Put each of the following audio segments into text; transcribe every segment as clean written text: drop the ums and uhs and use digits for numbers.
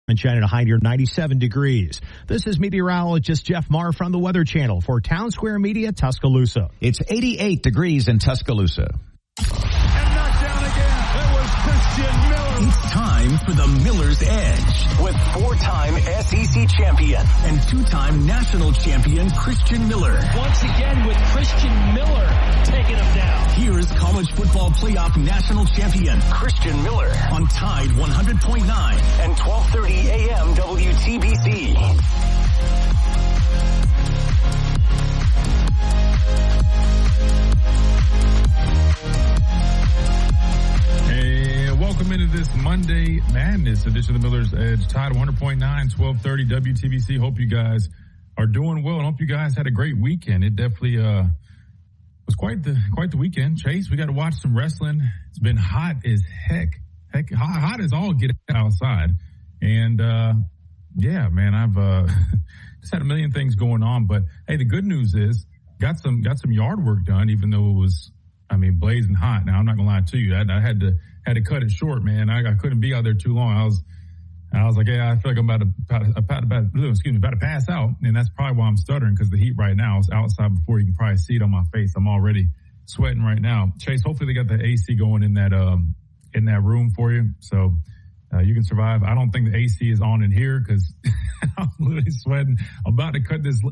At a high near 97 degrees. This is meteorologist Jeff Marr from the Weather Channel for Town Square Media, Tuscaloosa. It's 88 degrees in Tuscaloosa. And knocked down again. It was Christian Miller. It's time for the Miller's Edge with 4-time SEC champion and 2-time national champion Christian Miller. Once again with Christian Miller taking him down. Here is college football playoff national champion Christian Miller on Tide 100.9 and 12:30 a.m. WTBC. Welcome into this Monday Madness edition of the Miller's Edge. Tide 100.9, 1230 WTBC. Hope you guys are doing well and hope you guys had a great weekend. It definitely was quite the weekend. Chase, we got to watch some wrestling. It's been hot as heck hot as all get outside. And yeah, man, I've just had a million things going on. But hey, the good news is got some yard work done, even though it was, blazing hot. Now I'm not gonna lie to you. I had to cut it short, man. I couldn't be out there too long. I was like, yeah, I feel like I'm about to pass out, and that's probably why I'm stuttering, because the heat right now is outside. Before you can probably see it on my face, I'm already sweating right now. Chase, hopefully they got the AC going in that room for you, so you can survive. I don't think the AC is on in here because I'm literally sweating. I'm about to cut this the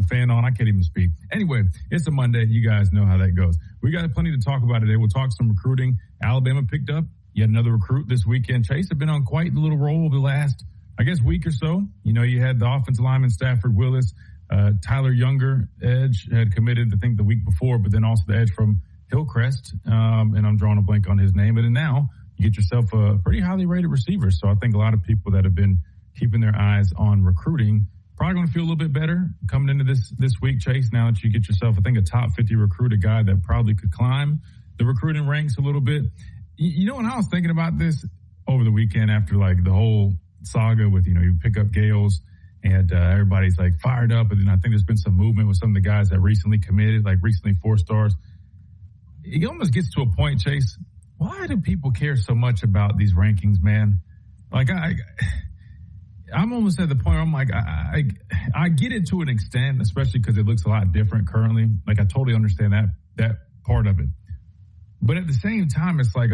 fan on. I can't even speak. Anyway, it's a Monday. You guys know how that goes. We got plenty to talk about today. We'll talk some recruiting. Alabama picked up yet another recruit this weekend. Chase have been on quite a little roll over the last, week or so. You had the offensive lineman Stafford Willis, Tyler Younger, edge, had committed, I think, the week before, but then also the edge from Hillcrest, and I'm drawing a blank on his name. But then now you get yourself a pretty highly rated receiver. So I think a lot of people that have been keeping their eyes on recruiting probably going to feel a little bit better coming into this week, Chase, now that you get yourself, I think, a top 50 recruit, a guy that probably could climb the recruiting ranks a little bit. When I was thinking about this over the weekend after, the whole saga with, you pick up Gales and everybody's, fired up. And then I think there's been some movement with some of the guys that recently committed, recently 4 stars. It almost gets to a point, Chase, why do people care so much about these rankings, man? I'm almost at the point where I'm like, I get it to an extent, especially because it looks a lot different currently. I totally understand that part of it. But at the same time, it's why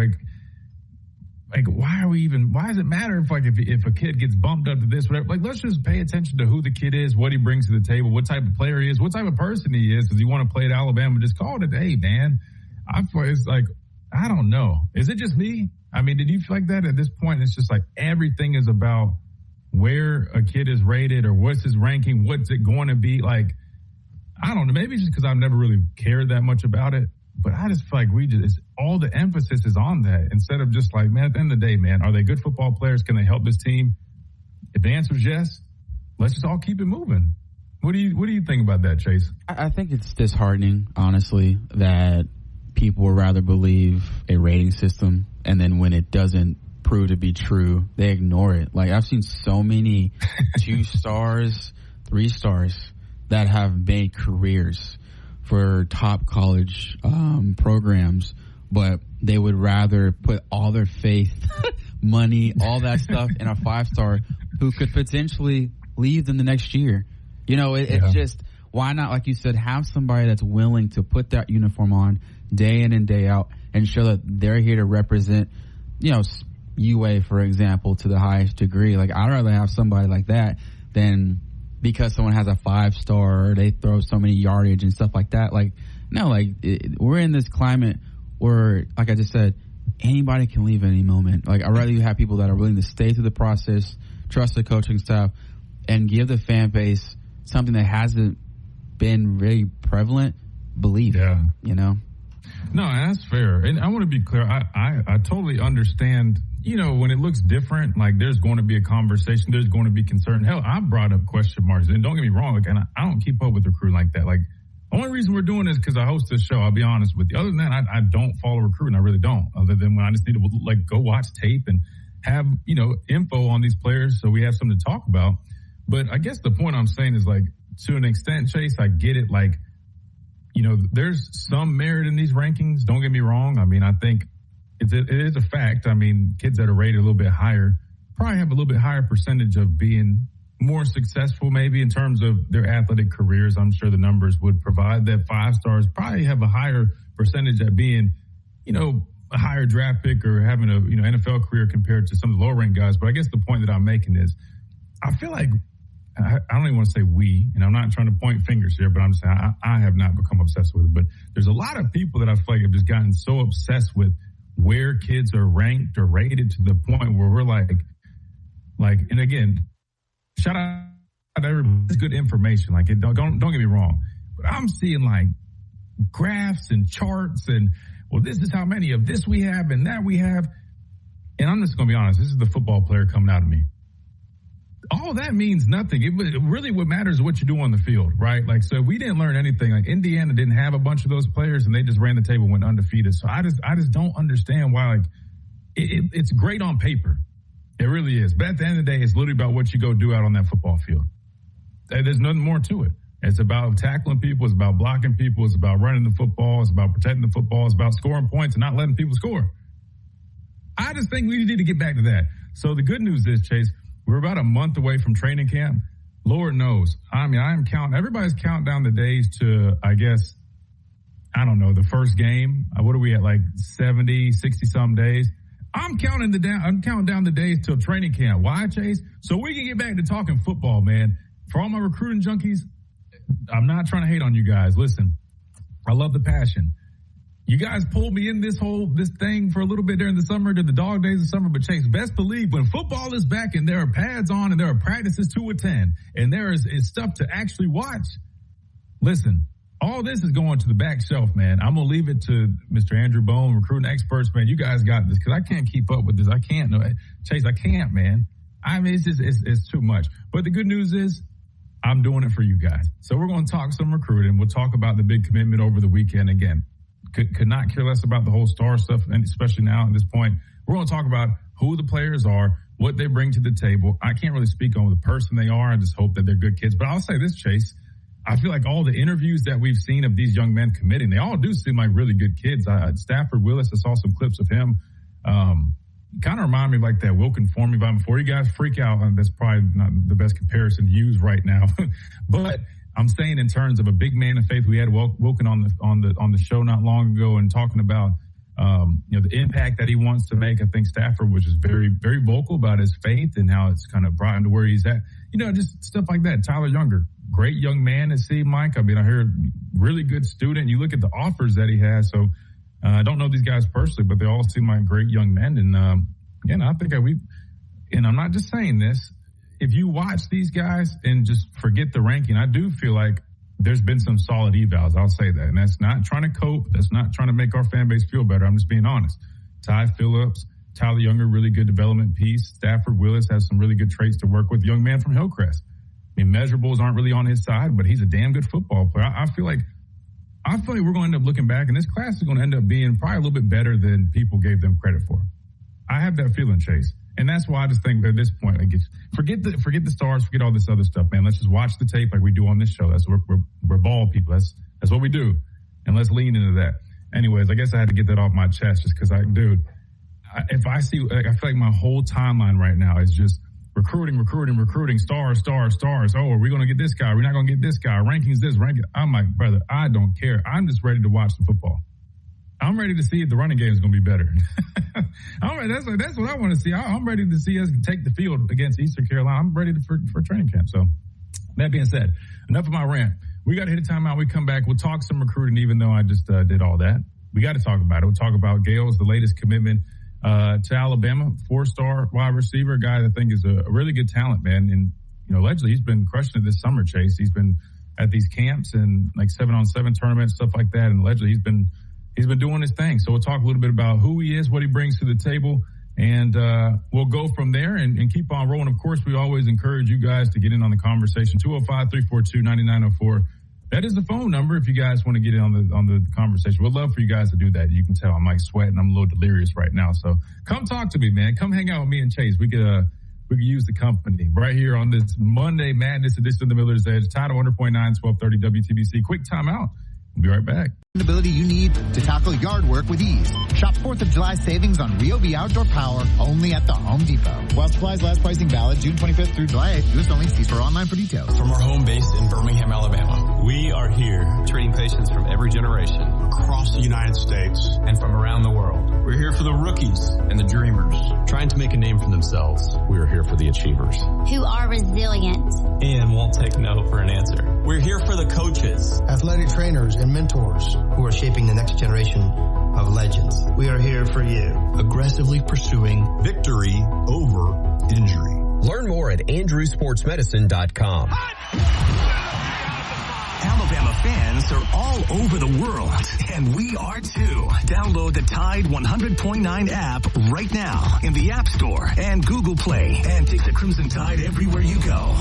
does it matter if a kid gets bumped up to this, whatever? Let's just pay attention to who the kid is, what he brings to the table, what type of player he is, what type of person he is. Does he want to play at Alabama? Just call it a day, man. I don't know. Is it just me? Did you feel like that at this point? It's just everything is about where a kid is rated or what's his ranking, what's it going to be. I don't know. Maybe it's just because I've never really cared that much about it. But I just feel like all the emphasis is on that instead of just man, at the end of the day, man, are they good football players? Can they help this team? If the answer is yes, let's just all keep it moving. What do you think about that, Chase? I think it's disheartening, honestly, that people would rather believe a rating system, and then when it doesn't prove to be true, they ignore it. I've seen so many 2 stars, 3 stars that have made careers for top college programs, but they would rather put all their faith, money, all that stuff in a 5-star who could potentially leave them the next year. It's just, why not, like you said, have somebody that's willing to put that uniform on day in and day out and show that they're here to represent, UA, for example, to the highest degree. I'd rather have somebody like that than because someone has a 5-star or they throw so many yardage and stuff like that. We're in this climate where, like I just said, anybody can leave at any moment. I'd rather you have people that are willing to stay through the process, trust the coaching staff, and give the fan base something that hasn't been really prevalent, belief. Yeah. No, that's fair. And I want to be clear. I totally understand, when it looks different, there's going to be a conversation. There's going to be concern. Hell, I brought up question marks. And don't get me wrong, and I don't keep up with recruiting like that. The only reason we're doing this is because I host this show. I'll be honest with you. Other than that, I don't follow recruiting. I really don't. Other than when I just need to go watch tape and have, info on these players so we have something to talk about. But I guess the point I'm saying is to an extent, Chase, I get it. There's some merit in these rankings. Don't get me wrong. I think it is a fact. Kids that are rated a little bit higher probably have a little bit higher percentage of being more successful maybe in terms of their athletic careers. I'm sure the numbers would provide that 5 stars probably have a higher percentage at being, a higher draft pick or having a, NFL career compared to some of the lower ranked guys. But I guess the point that I'm making is I feel like I don't even want to say we, and I'm not trying to point fingers here, but I'm saying I have not become obsessed with it. But there's a lot of people that I feel like have just gotten so obsessed with where kids are ranked or rated to the point where we're like, and again, shout out to everybody. It's good information. Like, don't get me wrong, but I'm seeing like graphs and charts and, well, this is how many of this we have and that we have. And I'm just going to be honest. This is the football player coming out of me. All that means nothing. It really what matters is what you do on the field, right? Like, so if we didn't learn anything, like Indiana didn't have a bunch of those players and they just ran the table and went undefeated. So I just don't understand why, like, it's great on paper. It really is. But at the end of the day, it's literally about what you go do out on that football field. There's nothing more to it. It's about tackling people. It's about blocking people. It's about running the football. It's about protecting the football. It's about scoring points and not letting people score. I just think we need to get back to that. So the good news is, Chase, we're about a month away from training camp. Lord knows. I mean, everybody's counting down the days to, I guess, I don't know, the first game. What are we at, like 70, 60-something days? I'm counting down the days till training camp. Why, Chase? So we can get back to talking football, man. For all my recruiting junkies, I'm not trying to hate on you guys. Listen, I love the passion. You guys pulled me in this thing for a little bit during the summer, to the dog days of summer, but Chase, best believe when football is back and there are pads on and there are practices to attend and there is stuff to actually watch, listen, all this is going to the back shelf, man. I'm going to leave it to Mr. Andrew Bone, recruiting experts, man. You guys got this because I can't keep up with this. I can't. No, Chase, I can't, man. I mean, it's too much. But the good news is, I'm doing it for you guys. So we're going to talk some recruiting. We'll talk about the big commitment over the weekend. Again, could not care less about the whole star stuff, and especially now at this point. We're going to talk about who the players are, what they bring to the table. I can't really speak on the person they are. I just hope that they're good kids. But I'll say this, Chase. I feel like all the interviews that we've seen of these young men committing, they all do seem like really good kids. Stafford Willis, I saw some clips of him. Kind of remind me of like that Wilkin Forming by before. You guys freak out. That's probably not the best comparison to use right now. But I'm saying in terms of a big man of faith, we had Wilkin on the show not long ago and talking about the impact that he wants to make. I think Stafford was just very, very vocal about his faith and how it's kind of brought him to where he's at. Just stuff like that. Tyler Younger, great young man to see, Mike. I mean, I heard really good student. You look at the offers that he has. So I don't know these guys personally, but they all seem like great young men. And again, I think and I'm not just saying this. If you watch these guys and just forget the ranking, I do feel like there's been some solid evals. I'll say that. And that's not trying to cope. That's not trying to make our fan base feel better. I'm just being honest. Ty Phillips, Tyler Younger, really good development piece. Stafford Willis has some really good traits to work with. Young man from Hillcrest. I mean, measurables aren't really on his side, but he's a damn good football player. I feel like we're going to end up looking back, and this class is going to end up being probably a little bit better than people gave them credit for. I have that feeling, Chase. And that's why I just think at this point, like, forget the stars, forget all this other stuff, man. Let's just watch the tape like we do on this show. That's we're ball people. That's what we do. And let's lean into that. Anyways, I guess I had to get that off my chest just because I feel like my whole timeline right now is just recruiting, stars. Oh, are we going to get this guy? We're not going to get this guy. Rankings this, ranking. I'm like, brother, I don't care. I'm just ready to watch the football. I'm ready to see if the running game is going to be better. That's what I want to see. I'm ready to see us take the field against Eastern Carolina. I'm ready for training camp. So that being said, enough of my rant. We got to hit a timeout. We come back. We'll talk some recruiting, even though I just did all that. We got to talk about it. We'll talk about Gales, the latest commitment to Alabama, 4-star wide receiver, a guy that I think is a really good talent, man. And, allegedly he's been crushing it this summer, Chase. He's been at these camps and like 7-on-7 tournaments, stuff like that. And allegedly he's been doing his thing. So we'll talk a little bit about who he is, what he brings to the table, and we'll go from there and keep on rolling. Of course, we always encourage you guys to get in on the conversation. 205-342-9904. That is the phone number if you guys want to get in on the conversation. We'd love for you guys to do that. You can tell I'm like sweating. I'm a little delirious right now. So come talk to me, man. Come hang out with me and Chase. We could use the company right here on this Monday Madness edition of the Miller's Edge. Tide 100.9, 1230 WTBC. Quick timeout. We'll be right back. ability you need to tackle yard work with ease. Shop 4th of July savings on Ryobi Outdoor Power only at the Home Depot. While supplies last, pricing valid June 25th through July 8th. U.S. only. See store online for details. From our home base in Birmingham, Alabama, we are here treating patients from every generation across the United States and from around the world. We're here for the rookies and the dreamers trying to make a name for themselves. We are here for the achievers who are resilient and won't take no for an answer. We're here for the coaches, athletic trainers, and mentors who are shaping the next generation of legends. We are here for you, aggressively pursuing victory over injury. Learn more at andrewsportsmedicine.com. Alabama fans are all over the world, and we are too. Download the Tide 100.9 app right now in the App Store and Google Play, and take the Crimson Tide everywhere you go.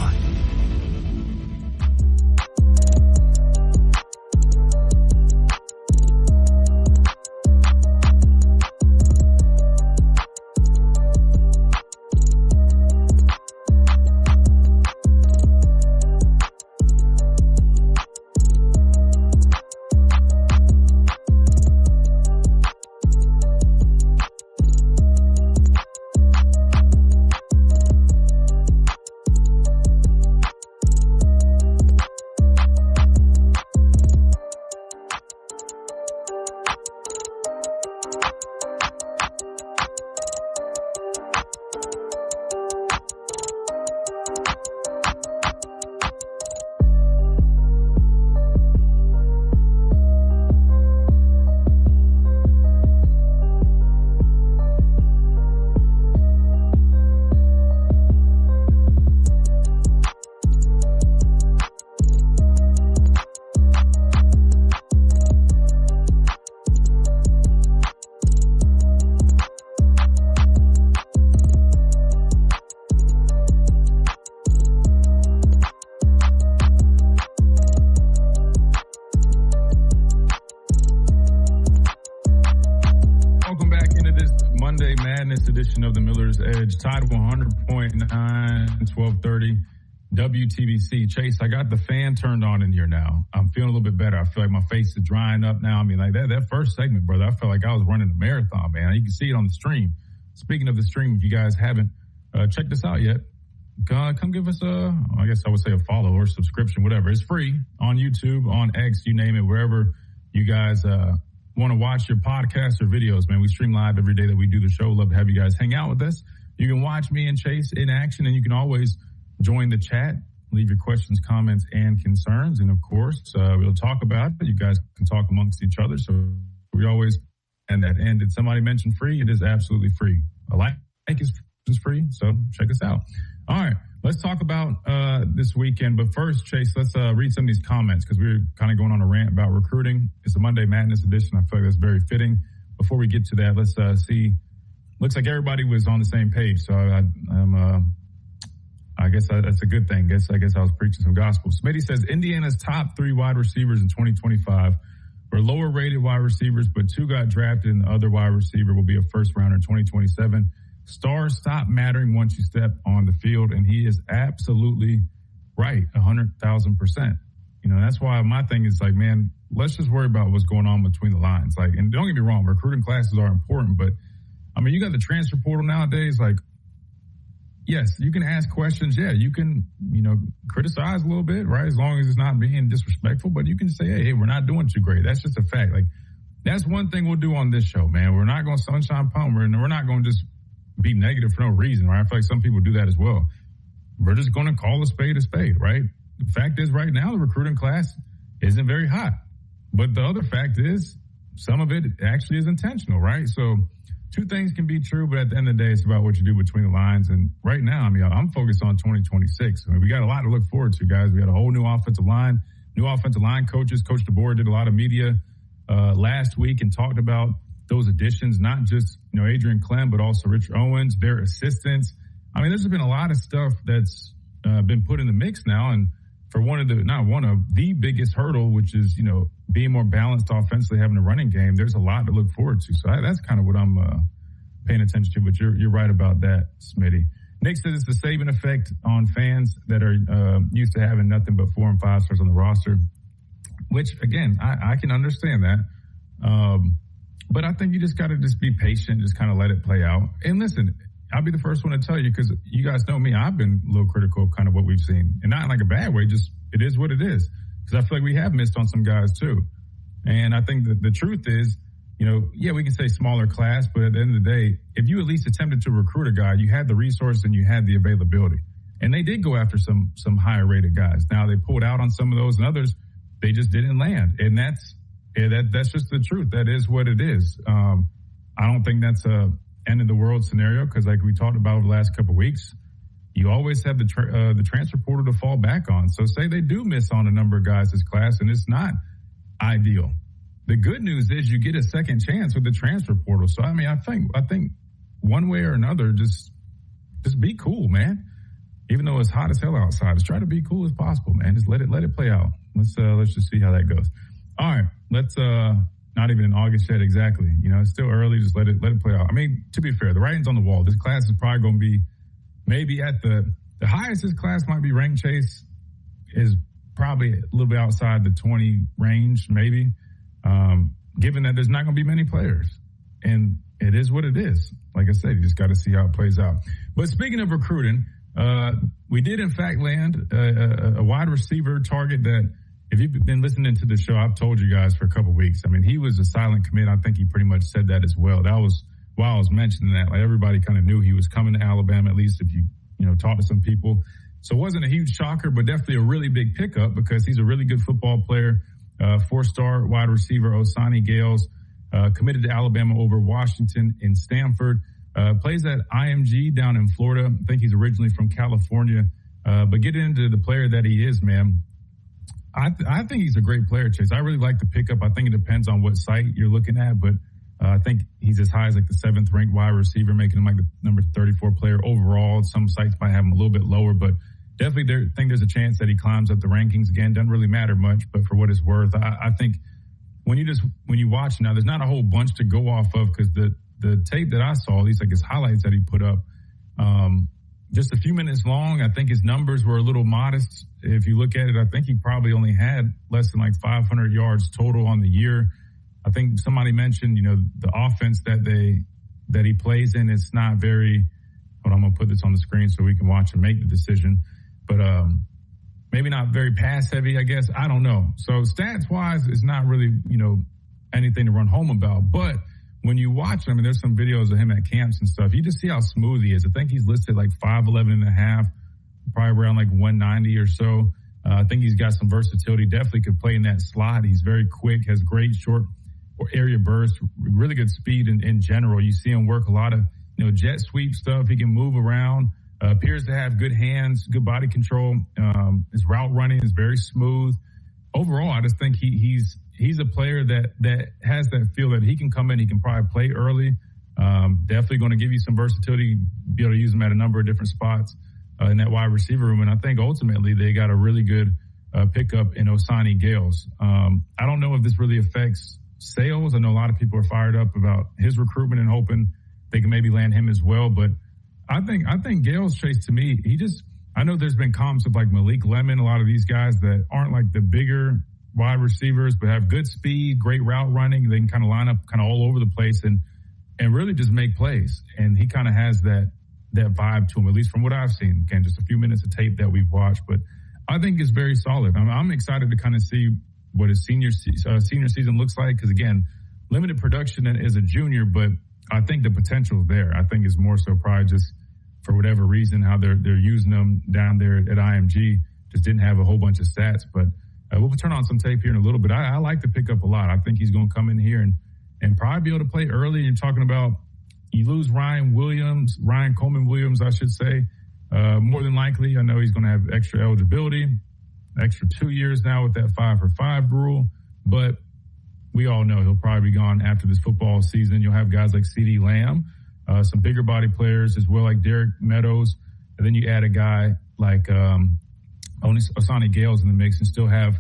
Edition of the Miller's Edge, Tide 100.9, 1230, WTBC. Chase, I got the fan turned on in here now. I'm feeling a little bit better. I feel like my face is drying up now. I mean, like that first segment, brother, I felt like I was running a marathon, man. You can see it on the stream. Speaking of the stream, if you guys haven't checked this out yet, come give us I guess I would say a follow or subscription, whatever. It's free on YouTube, on X, you name it, wherever you guys want to watch your podcasts or videos, man. We stream live every day that we do the show. Love to have you guys hang out with us. You can watch me and Chase in action, and you can always join the chat, leave your questions, comments, and concerns. And of course, we'll talk about it. You guys can talk amongst each other. So we always, and that end, did somebody mention free? It is absolutely free. A like is free. So check us out. All right. Let's talk about this weekend. But first, Chase, let's read some of these comments because we were kind of going on a rant about recruiting. It's a Monday Madness edition. I feel like that's very fitting. Before we get to that, let's see. Looks like everybody was on the same page. So I guess that's a good thing. I guess I was preaching some gospel. Smitty says Indiana's top 3 wide receivers in 2025 were lower rated wide receivers, but 2 got drafted and the other wide receiver will be a first rounder in 2027. Stars stop mattering once you step on the field, and he is absolutely right, 100,000%. You know, that's why my thing is like, man, let's just worry about what's going on between the lines. Like, and don't get me wrong, recruiting classes are important, but I mean, you got the transfer portal nowadays. Like, yes, you can ask questions. Yeah, you can, criticize a little bit, right? As long as it's not being disrespectful, but you can say, hey, we're not doing too great. That's just a fact. Like, that's one thing we'll do on this show, man. We're not going to sunshine pump. We're not going to just be negative for no reason, right? I feel like some people do that as well. We're just going to call a spade, right? The fact is right now the recruiting class isn't very hot. But the other fact is some of it actually is intentional, right? So 2 things can be true, but at the end of the day, it's about what you do between the lines. And right now, I mean, I'm focused on 2026. I mean, we got a lot to look forward to, guys. We got a whole new offensive line coaches. Coach DeBoer did a lot of media last week and talked about those additions, not just, Adrian Clem, but also Richard Owens, their assistants. I mean, there's been a lot of stuff that's been put in the mix now. And for the biggest hurdle, which is, being more balanced offensively, having a running game, there's a lot to look forward to. So that's kind of what I'm paying attention to. But you're right about that, Smitty. Nick says it's the Saban effect on fans that are used to having nothing but 4 and 5 stars on the roster. which, again, I can understand that. But I think you just got to just be patient, just kind of let it play out. And listen, I'll be the first one to tell you, because you guys know me, I've been a little critical of kind of what we've seen. And not in like a bad way, just it is what it is. Because I feel like we have missed on some guys too. And I think that the truth is, you know, yeah, we can say smaller class, but at the end of the day, if you at least attempted to recruit a guy, you had the resource and you had the availability. And they did go after some higher rated guys. Now they pulled out on some of those, and others, they just didn't land. And that's just the truth. That is what it is. I don't think that's a end of the world scenario, because like we talked about over the last couple of weeks, you always have the transfer portal to fall back on. So say they do miss on a number of guys this class, and it's not ideal. The good news is you get a second chance with the transfer portal. So I mean, I think one way or another, just be cool, man. Even though it's hot as hell outside, just try to be cool as possible, man. Just let it play out. Let's just see how that goes. All right, let's not even in August yet exactly. You know, it's still early. Just let it play out. I mean, to be fair, the writing's on the wall. This class is probably going to be maybe at the highest this class might be ranked. Chase is probably a little bit outside the 20 range, maybe. Given that there's not going to be many players, and it is what it is. Like I said, you just got to see how it plays out. But speaking of recruiting, we did in fact land a wide receiver target that, if you've been listening to the show, I've told you guys for a couple of weeks. I mean, he was a silent commit. I think he pretty much said that as well. That was while I was mentioning that. Like, everybody kind of knew he was coming to Alabama, at least if you talk to some people. So it wasn't a huge shocker, but definitely a really big pickup, because he's a really good football player. 4-star wide receiver Osani Gales, committed to Alabama over Washington and Stanford. Plays at IMG down in Florida. I think he's originally from California. But getting into the player that he is, man, I think he's a great player, Chase. I really like the pickup. I think it depends on what site you're looking at, but I think he's as high as like the 7th ranked wide receiver, making him like the number 34 player overall. Some sites might have him a little bit lower, but definitely think there's a chance that he climbs up the rankings again. Doesn't really matter much, but for what it's worth, I think when you watch now, there's not a whole bunch to go off of, because the tape that I saw, at least like his highlights that he put up, just a few minutes long. I think his numbers were a little modest. If you look at it, I think he probably only had less than like 500 yards total on the year. I think somebody mentioned, the offense that he plays in, it's not very, hold on, I'm going to put this on the screen so we can watch and make the decision. But maybe not very pass heavy, I guess. I don't know. So stats wise, it's not really, anything to run home about. But when you watch him, and there's some videos of him at camps and stuff, you just see how smooth he is. I think he's listed like 5'11 and a half, probably around like 190 or so. I think he's got some versatility. Definitely could play in that slot. He's very quick, has great short area burst, really good speed in general. You see him work a lot of, jet sweep stuff. He can move around. Appears to have good hands, good body control. His route running is very smooth. Overall, I just think he's a player that has that feel that he can come in, he can probably play early. Definitely going to give you some versatility, be able to use him at a number of different spots in that wide receiver room. And I think ultimately they got a really good pickup in Osani Gales. I don't know if this really affects sales. I know a lot of people are fired up about his recruitment and hoping they can maybe land him as well. But I think Gales, Chase, to me, I know there's been comps of like Malik Lemon, a lot of these guys that aren't like the bigger wide receivers, but have good speed, great route running. They can kind of line up kind of all over the place and really just make plays. And he kind of has that vibe to him, at least from what I've seen. Again, just a few minutes of tape that we've watched, but I think it's very solid. I'm excited to kind of see what his senior season looks like. Cause again, limited production as a junior, but I think the potential is there. I think it's more so probably just for whatever reason, how they're using them down there at IMG, just didn't have a whole bunch of stats, but we'll turn on some tape here in a little bit. I like the pickup a lot. I think he's going to come in here and probably be able to play early. You're talking about you lose Ryan Coleman Williams, I should say, more than likely. I know he's going to have extra eligibility, extra 2 years now with that 5-for-5 rule, but we all know he'll probably be gone after this football season. You'll have guys like CeeDee Lamb, some bigger body players as well, like Derek Meadows, and then you add a guy like Osani Gales in the mix, and still have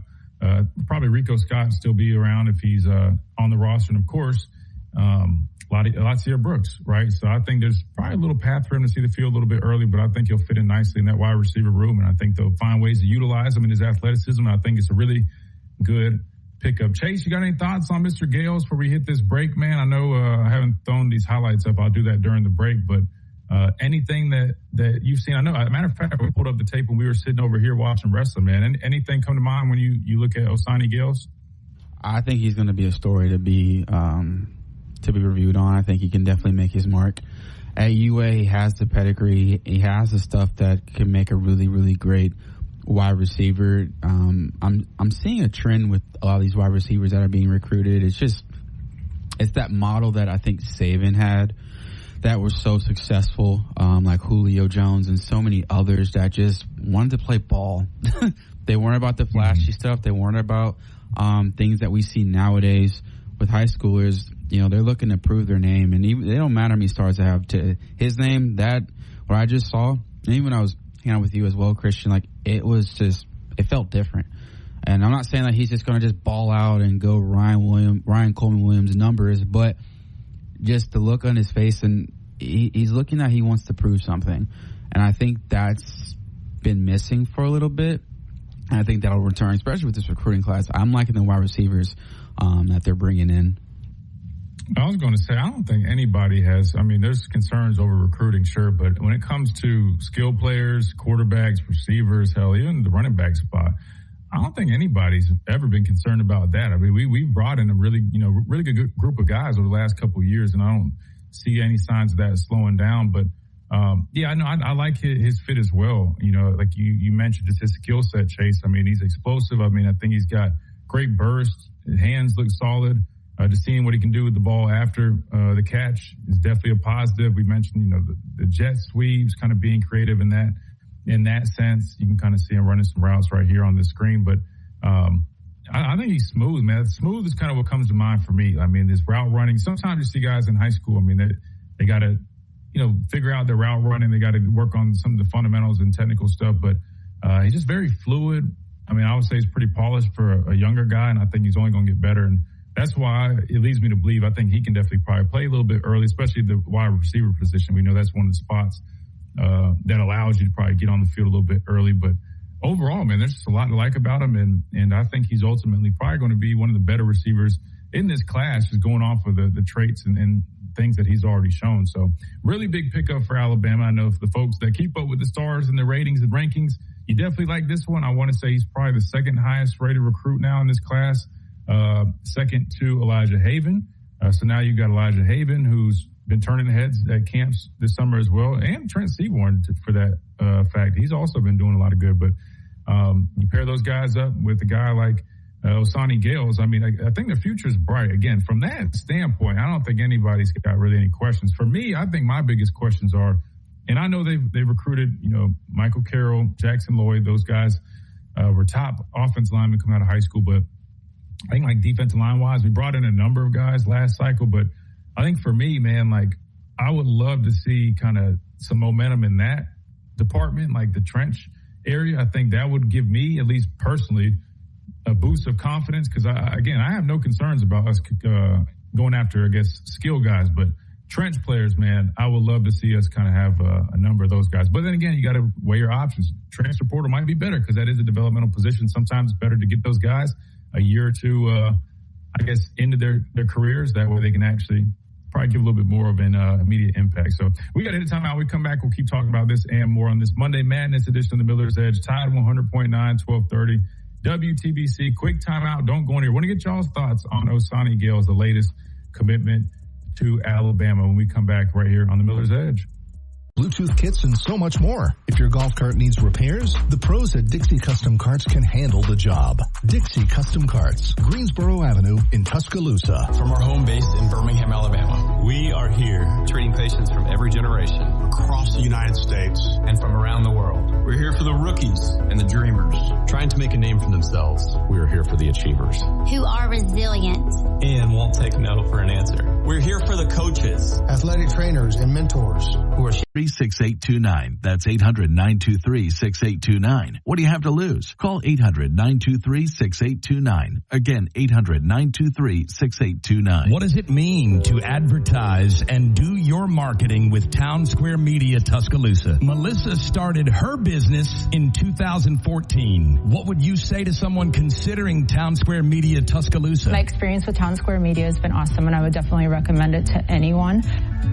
probably Rico Scott still be around if he's on the roster, and of course Latia Brooks, right? So I think there's probably a little path for him to see the field a little bit early, but I think he'll fit in nicely in that wide receiver room, and I think they'll find ways to utilize him in his athleticism. And I think it's a really good pickup. Chase, you got any thoughts on Mr. Gales before we hit this break, man? I know I haven't thrown these highlights up. I'll do that during the break, but anything that you've seen? I know, as a matter of fact, we pulled up the tape when we were sitting over here watching wrestling, man. Anything come to mind when you look at Ossani Gales? I think he's going to be a story to be reviewed on. I think he can definitely make his mark. At UA, he has the pedigree. He has the stuff that can make a really, really great wide receiver. I'm seeing a trend with a lot of these wide receivers that are being recruited. It's that model that I think Saban had that were so successful, like Julio Jones and so many others that just wanted to play ball. They weren't about the flashy stuff. They weren't about things that we see nowadays with high schoolers. You know, they're looking to prove their name, and even, they don't matter how many stars they have to his name. That what I just saw, and even when I was hanging out with you as well, Christian, like it felt different. And I'm not saying that he's just going to just ball out and go Ryan Coleman Williams numbers, but just the look on his face, and he's looking like he wants to prove something. And I think that's been missing for a little bit. And I think that'll return, especially with this recruiting class. I'm liking the wide receivers that they're bringing in. I was going to say, I don't think anybody has, I mean, there's concerns over recruiting, sure, but when it comes to skill players, quarterbacks, receivers, hell, even the running back spot, I don't think anybody's ever been concerned about that. I mean, we've brought in a really good group of guys over the last couple of years, and I don't see any signs of that slowing down. But yeah, I know I like his fit as well. You know, like you mentioned, just his skill set, Chase. I mean, he's explosive. I mean, I think he's got great burst. His hands look solid. Just seeing what he can do with the ball after the catch is definitely a positive. We mentioned, you know, the jet sweeps, kind of being creative in that sense. You can kind of see him running some routes right here on the screen. But I think he's smooth, man. Smooth is kind of what comes to mind for me. I mean, this route running. Sometimes you see guys in high school, I mean, they got to, you know, figure out their route running. They got to work on some of the fundamentals and technical stuff. But he's just very fluid. I mean, I would say he's pretty polished for a younger guy, and I think he's only going to get better. And that's why it leads me to believe I think he can definitely probably play a little bit early, especially the wide receiver position. We know that's one of the spots that allows you to probably get on the field a little bit early. But overall, man, there's just a lot to like about him. And I think he's ultimately probably going to be one of the better receivers in this class, just going off of the traits and things that he's already shown. So really big pickup for Alabama. I know for the folks that keep up with the stars and the ratings and rankings, you definitely like this one. I want to say he's probably the second highest rated recruit now in this class. Second to Elijah Haven. So now you've got Elijah Haven, who's been turning heads at camps this summer as well, and Trent Seaborn for that fact. He's also been doing a lot of good. But you pair those guys up with a guy like Ossani Gales. I mean, I think the future is bright. Again, from that standpoint, I don't think anybody's got really any questions. For me, I think my biggest questions are, and I know they've recruited, you know, Michael Carroll, Jackson Lloyd. Those guys were top offensive linemen coming out of high school, but I think like defensive line wise, we brought in a number of guys last cycle, but I think for me, man, like I would love to see kind of some momentum in that department, like the trench area. I think that would give me, at least personally, a boost of confidence. Cause I have no concerns about us going after, I guess, skill guys, but trench players, man, I would love to see us kind of have a number of those guys. But then again, you got to weigh your options. Transfer portal might be better because that is a developmental position. Sometimes it's better to get those guys a year or two, I guess, into their careers. That way they can actually probably give a little bit more of an immediate impact. So we got to hit a timeout. We come back, we'll keep talking about this and more on this Monday Madness edition of the Miller's Edge. Tide 100.9, 1230. WTBC, quick timeout. Don't go anywhere. Want to get y'all's thoughts on Ossani Gales, the latest commitment to Alabama, when we come back right here on the Miller's Edge. Bluetooth kits and so much more. If your golf cart needs repairs, the pros at Dixie Custom Carts can handle the job. Dixie Custom Carts, Greensboro Avenue in Tuscaloosa. From our home base in Birmingham, Alabama, we are here treating patients from every generation across the United States and from around the world. We're here for the rookies and the dreamers, trying to make a name for themselves. We are here for the achievers, who are resilient and won't take no for an answer. We're here for the coaches, athletic trainers, and mentors who are 6829. That's 800-923-6829. What do you have to lose? Call 800-923-6829. Again, 800-923-6829. What does it mean to advertise and do your marketing with Town Square Media Tuscaloosa? Melissa started her business this in 2014. What would you say to someone considering Town Square Media Tuscaloosa? My experience with Town Square Media has been awesome, and I would definitely recommend it to anyone.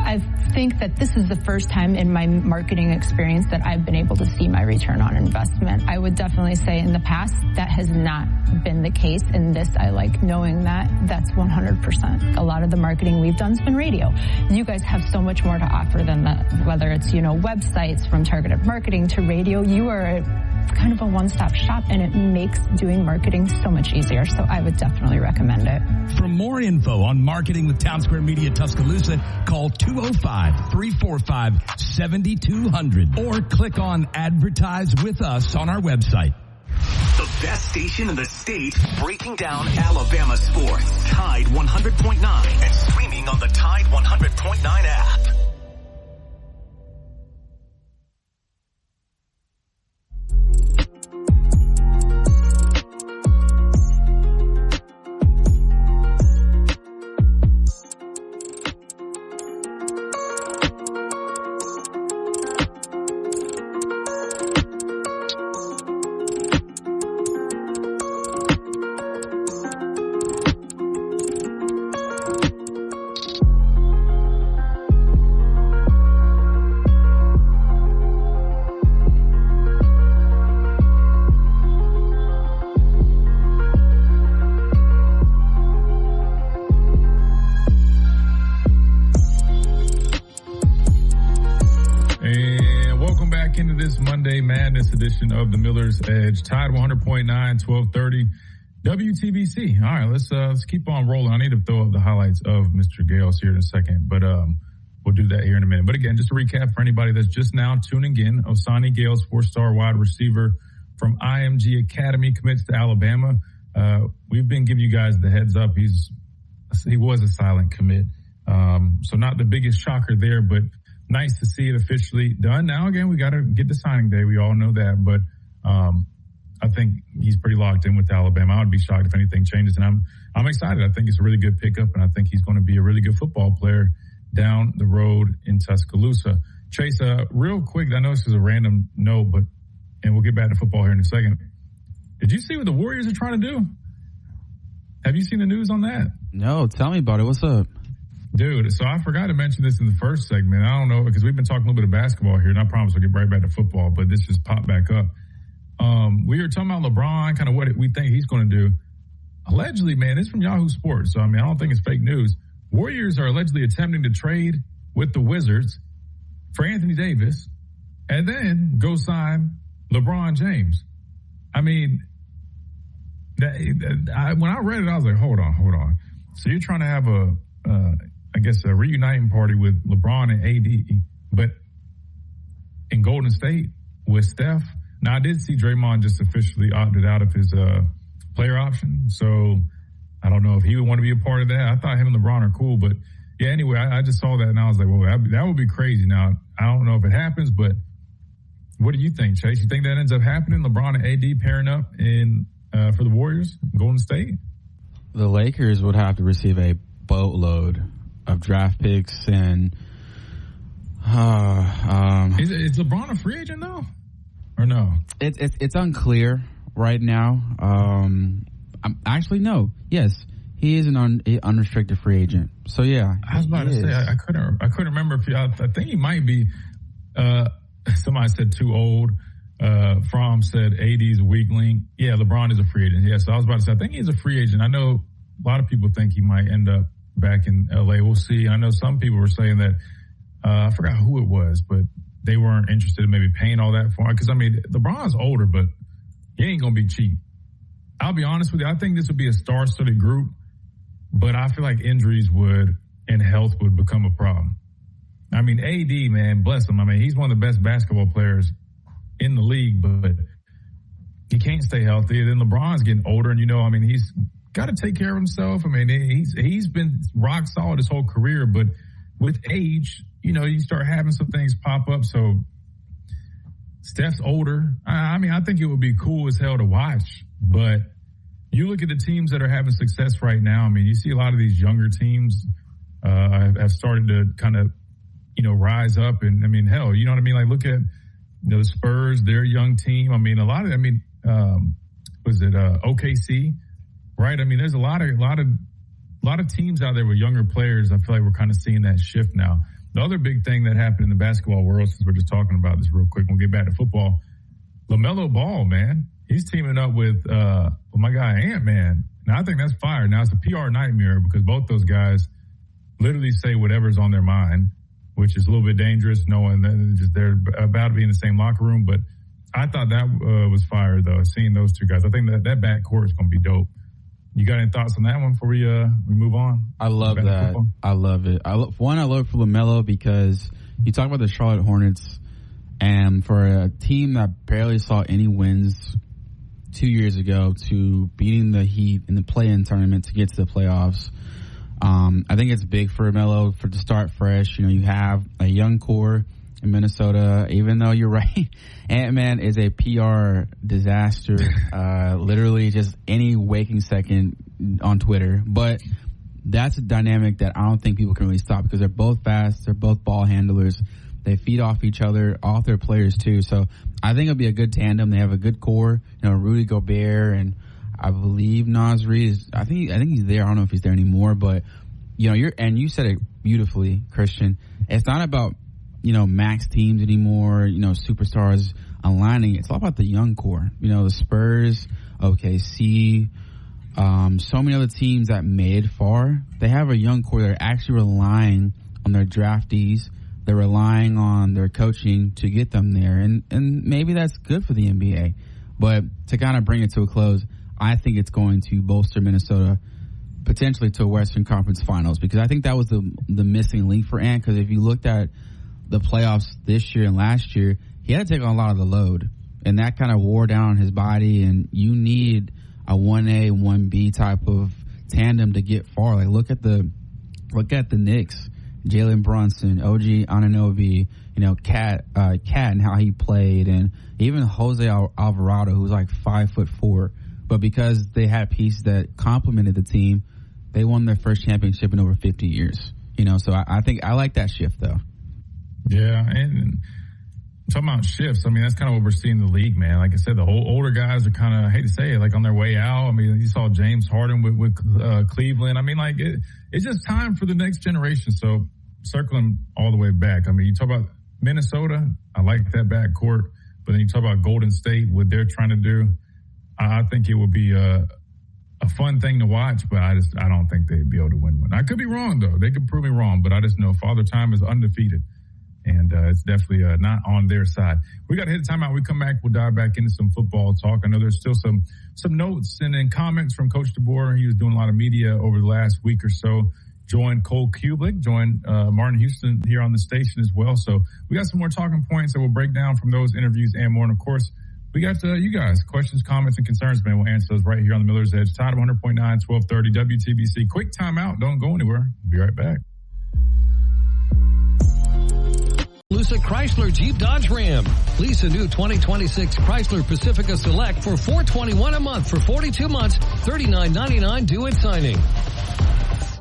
I think that this is the first time in my marketing experience that I've been able to see my return on investment. I would definitely say in the past that has not been the case. In this, I like knowing that that's 100%. A lot of the marketing we've done has been radio. You guys have so much more to offer than that, whether it's, websites, from targeted marketing to radio. You are kind of a one-stop shop, and it makes doing marketing so much easier. So I would definitely recommend it. For more info on marketing with Town Square Media Tuscaloosa, call 205-345-7200 or click on Advertise with Us on our website. The best station in the state, breaking down Alabama sports. Tide 100.9 and streaming on the Tide 100.9 app. Edition of the Miller's Edge, Tide 100.9, 1230 WTBC. All right, let's keep on rolling. I need to throw up the highlights of Mr. Gales here in a second, but we'll do that here in a minute. But again, just to recap for anybody that's just now tuning in, Osani Gales, 4-star wide receiver from IMG Academy, commits to Alabama. We've been giving you guys the heads up. He was a silent commit, so not the biggest shocker there, but nice to see it officially done. Now, again, we got to get the signing day. We all know that, but I think he's pretty locked in with Alabama. I would be shocked if anything changes, and I'm excited. I think it's a really good pickup, and I think he's going to be a really good football player down the road in Tuscaloosa. Chase, real quick, I know this is a random note, and we'll get back to football here in a second. Did you see what the Warriors are trying to do? Have you seen the news on that? No, tell me about it. What's up? Dude, so I forgot to mention this in the first segment. I don't know, because we've been talking a little bit of basketball here, and I promise we'll get right back to football, but this just popped back up. We were talking about LeBron, kind of what we think he's going to do. Allegedly, man, it's from Yahoo Sports, so I don't think it's fake news. Warriors are allegedly attempting to trade with the Wizards for Anthony Davis and then go sign LeBron James. When I read it, I was like, hold on. So you're trying to have a reuniting party with LeBron and AD, but in Golden State with Steph. Now, I did see Draymond just officially opted out of his player option, so I don't know if he would want to be a part of that. I thought him and LeBron are cool, but yeah, anyway, I just saw that and I was like, well, that would be crazy. Now, I don't know if it happens, but what do you think, Chase? You think that ends up happening, LeBron and AD pairing up for the Warriors, Golden State? The Lakers would have to receive a boatload of draft picks and is LeBron a free agent though, or no? It's unclear right now. No. Yes, he is an unrestricted free agent. So yeah, I was about to say I couldn't remember if I think he might be. Somebody said too old. Fromm said AD's a weak link. Yeah, LeBron is a free agent. Yeah, so I was about to say I think he's a free agent. I know a lot of people think he might end up back in LA. We'll see. I know some people were saying that, I forgot who it was, but they weren't interested in maybe paying all that for him. Because, LeBron's older, but he ain't going to be cheap. I'll be honest with you. I think this would be a star-studded group, but I feel like injuries and health would become a problem. AD, man, bless him. He's one of the best basketball players in the league, but he can't stay healthy. And then LeBron's getting older, and he's got to take care of himself. He's been rock solid his whole career, but with age, you start having some things pop up. So Steph's older. I think it would be cool as hell to watch, but you look at the teams that are having success right now. You see a lot of these younger teams have started to kind of, rise up, and hell, you know what I mean? Like, look at the Spurs, their young team. I mean, OKC, right? I mean, there's a lot of teams out there with younger players. I feel like we're kind of seeing that shift now. The other big thing that happened in the basketball world, since we're just talking about this real quick, we'll get back to football. LaMelo Ball, man, he's teaming up with my guy Ant-Man. Now, I think that's fire. Now, it's a PR nightmare because both those guys literally say whatever's on their mind, which is a little bit dangerous, knowing that they're about to be in the same locker room. But I thought that was fire, though, seeing those two guys. I think that backcourt is going to be dope. You got any thoughts on that one before we move on? I love that. I love it. I love for LaMelo because you talk about the Charlotte Hornets, and for a team that barely saw any wins 2 years ago to beating the Heat in the play-in tournament to get to the playoffs, I think it's big for LaMelo to start fresh. You have a young core in Minnesota, even though you're right, Ant-Man is a PR disaster, literally just any waking second on Twitter. But that's a dynamic that I don't think people can really stop because they're both fast, they're both ball handlers, they feed off each other, off their players too. So I think it'll be a good tandem. They have a good core, Rudy Gobert, and I believe Naz Reid is, I think he's there. I don't know if he's there anymore, but you said it beautifully, Christian. It's not about max teams anymore, superstars aligning. It's all about the young core. The Spurs, OKC, so many other teams that made far, they have a young core that are actually relying on their draftees. They're relying on their coaching to get them there. And maybe that's good for the NBA. But to kind of bring it to a close, I think it's going to bolster Minnesota potentially to a Western Conference Finals, because I think that was the missing link for Ant. Because if you looked at the playoffs this year and last year, he had to take on a lot of the load, and that kind of wore down on his body. And you need a 1A, 1B type of tandem to get far. Like look at the Knicks, Jalen Brunson, OG Anunoby, Cat and how he played, and even Jose Alvarado, who's like 5'4", but because they had pieces that complemented the team, they won their first championship in over 50 years. So I think I like that shift though. Yeah, and talking about shifts, I mean, that's kind of what we're seeing in the league, man. Like I said, the whole older guys are kind of, I hate to say it, like on their way out. I mean, you saw James Harden with Cleveland. I mean, like it's just time for the next generation. So circling all the way back, I mean, you talk about Minnesota, I like that backcourt, but then you talk about Golden State, what they're trying to do. I think it would be a fun thing to watch, but I don't think they'd be able to win one. I could be wrong, though. They could prove me wrong, but I just know Father Time is undefeated, and it's definitely not on their side. We got to hit a timeout. We come back, we'll dive back into some football talk. I know there's still some notes and comments from Coach DeBoer. He was doing a lot of media over the last week or so. Joined Cole Kubelik, joined Martin Houston here on the station as well. So we got some more talking points that we'll break down from those interviews and more. And, of course, we got you guys. Questions, comments, and concerns, man. We'll answer those right here on the Miller's Edge. Tide 100.9, 1230 WTBC. Quick timeout. Don't go anywhere. We'll be right back. Tuscaloosa Chrysler Jeep Dodge Ram. Lease a new 2026 Chrysler Pacifica Select for $421 a month for 42 months, $39.99 due at signing.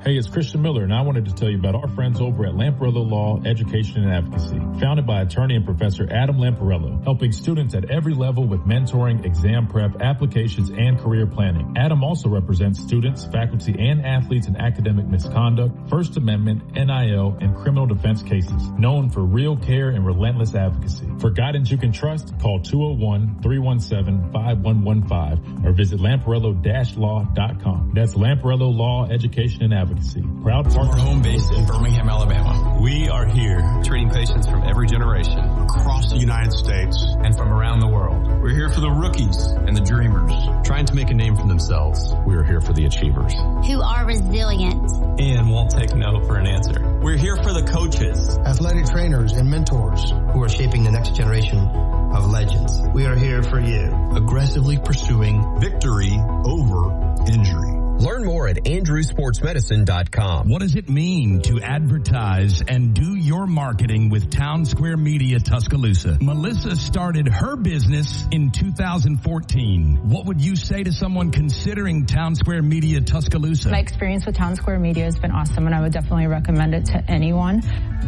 Hey, it's Christian Miller, and I wanted to tell you about our friends over at Lamparello Law, Education and Advocacy. Founded by attorney and professor Adam Lamparello, helping students at every level with mentoring, exam prep, applications, and career planning. Adam also represents students, faculty, and athletes in academic misconduct, First Amendment, NIL, and criminal defense cases. Known for real care and relentless advocacy. For guidance you can trust, call 201-317-5115 or visit Lamparello-law.com. That's Lamparello Law, Education and Advocacy. Proud partner. Our home base in Birmingham, Alabama. We are here treating patients from every generation across the United States and from around the world. We're here for the rookies and the dreamers trying to make a name for themselves. We're here for the achievers who are resilient and won't take no for an answer. We're here for the coaches, athletic trainers, and mentors who are shaping the next generation of legends. We are here for you, aggressively pursuing victory over injury. Learn more at andrewsportsmedicine.com. What does it mean to advertise and do your marketing with Town Square Media Tuscaloosa? Melissa started her business in 2014. What would you say to someone considering Town Square Media Tuscaloosa? My experience with Town Square Media has been awesome, and I would definitely recommend it to anyone.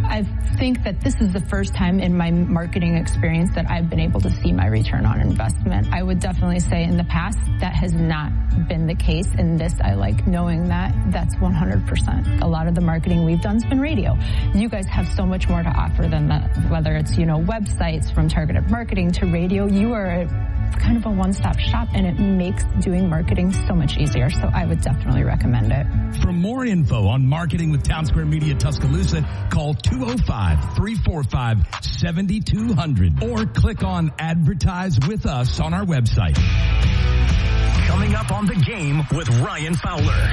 I think that this is the first time in my marketing experience that I've been able to see my return on investment. I would definitely say in the past that has not been the case. In this, I like knowing that that's 100%. A lot of the marketing we've done has been radio. You guys have so much more to offer than that, whether it's, websites, from targeted marketing to radio. You are kind of a one-stop shop, and it makes doing marketing so much easier. So I would definitely recommend it. For more info on marketing with Town Square Media Tuscaloosa, call 205-345-7200 or click on Advertise with Us on our website. Coming up on The Game with Ryan Fowler.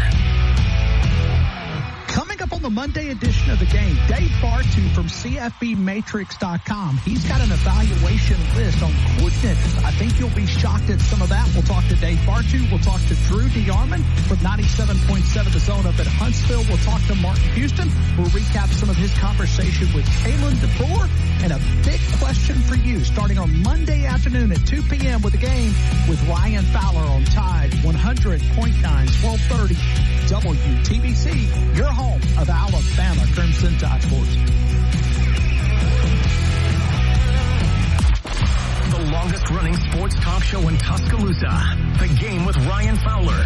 Coming up on the Monday edition of The Game, Dave Bartu from CFBmatrix.com. He's got an evaluation list on coordinates. I think you'll be shocked at some of that. We'll talk to Dave Bartu. We'll talk to Drew DeArmond from 97.7 The Zone up at Huntsville. We'll talk to Mark Houston. We'll recap some of his conversation with Kalen DeBoer. And a big question for you, starting on Monday afternoon at 2 p.m. with The Game with Ryan Fowler on Tide 100.9, 1230 WTBC, your home of Alabama Crimson Tide Sports. The longest-running sports talk show in Tuscaloosa. The Game with Ryan Fowler.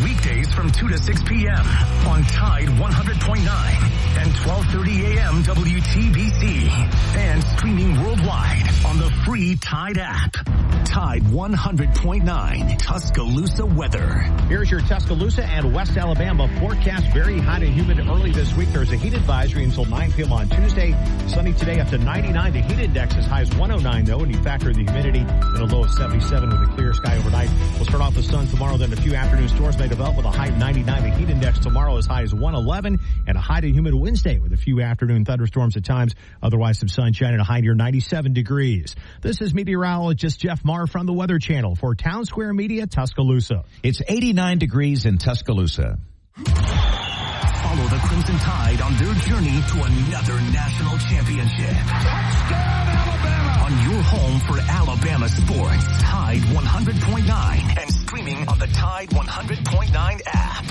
Weekdays from 2 to 6 p.m. on Tide 100.9 and 12:30 a.m. WTBC. And streaming worldwide on the free Tide app. Tide 100.9 Tuscaloosa weather. Here's your Tuscaloosa and West Alabama forecast. Very hot and humid early this week. There's a heat advisory until 9 p.m. on Tuesday. Sunny today up to 99. The heat index as high as 109, though, and you factor in the humidity in a low of 77 with a clear sky overnight. We'll start off with sun tomorrow, then a few afternoon storms may develop with a high of 99. The heat index tomorrow as high as 111, and a high to humid Wednesday with a few afternoon thunderstorms at times. Otherwise, some sunshine and a high near 97 degrees. This is meteorologist Jeff Marr from the Weather Channel for Town Square Media Tuscaloosa. It's 89 degrees in Tuscaloosa. Follow the Crimson Tide on their journey to another national championship. Touchdown, Alabama! On your home for Alabama sports, Tide 100.9 and streaming on the Tide 100.9 app.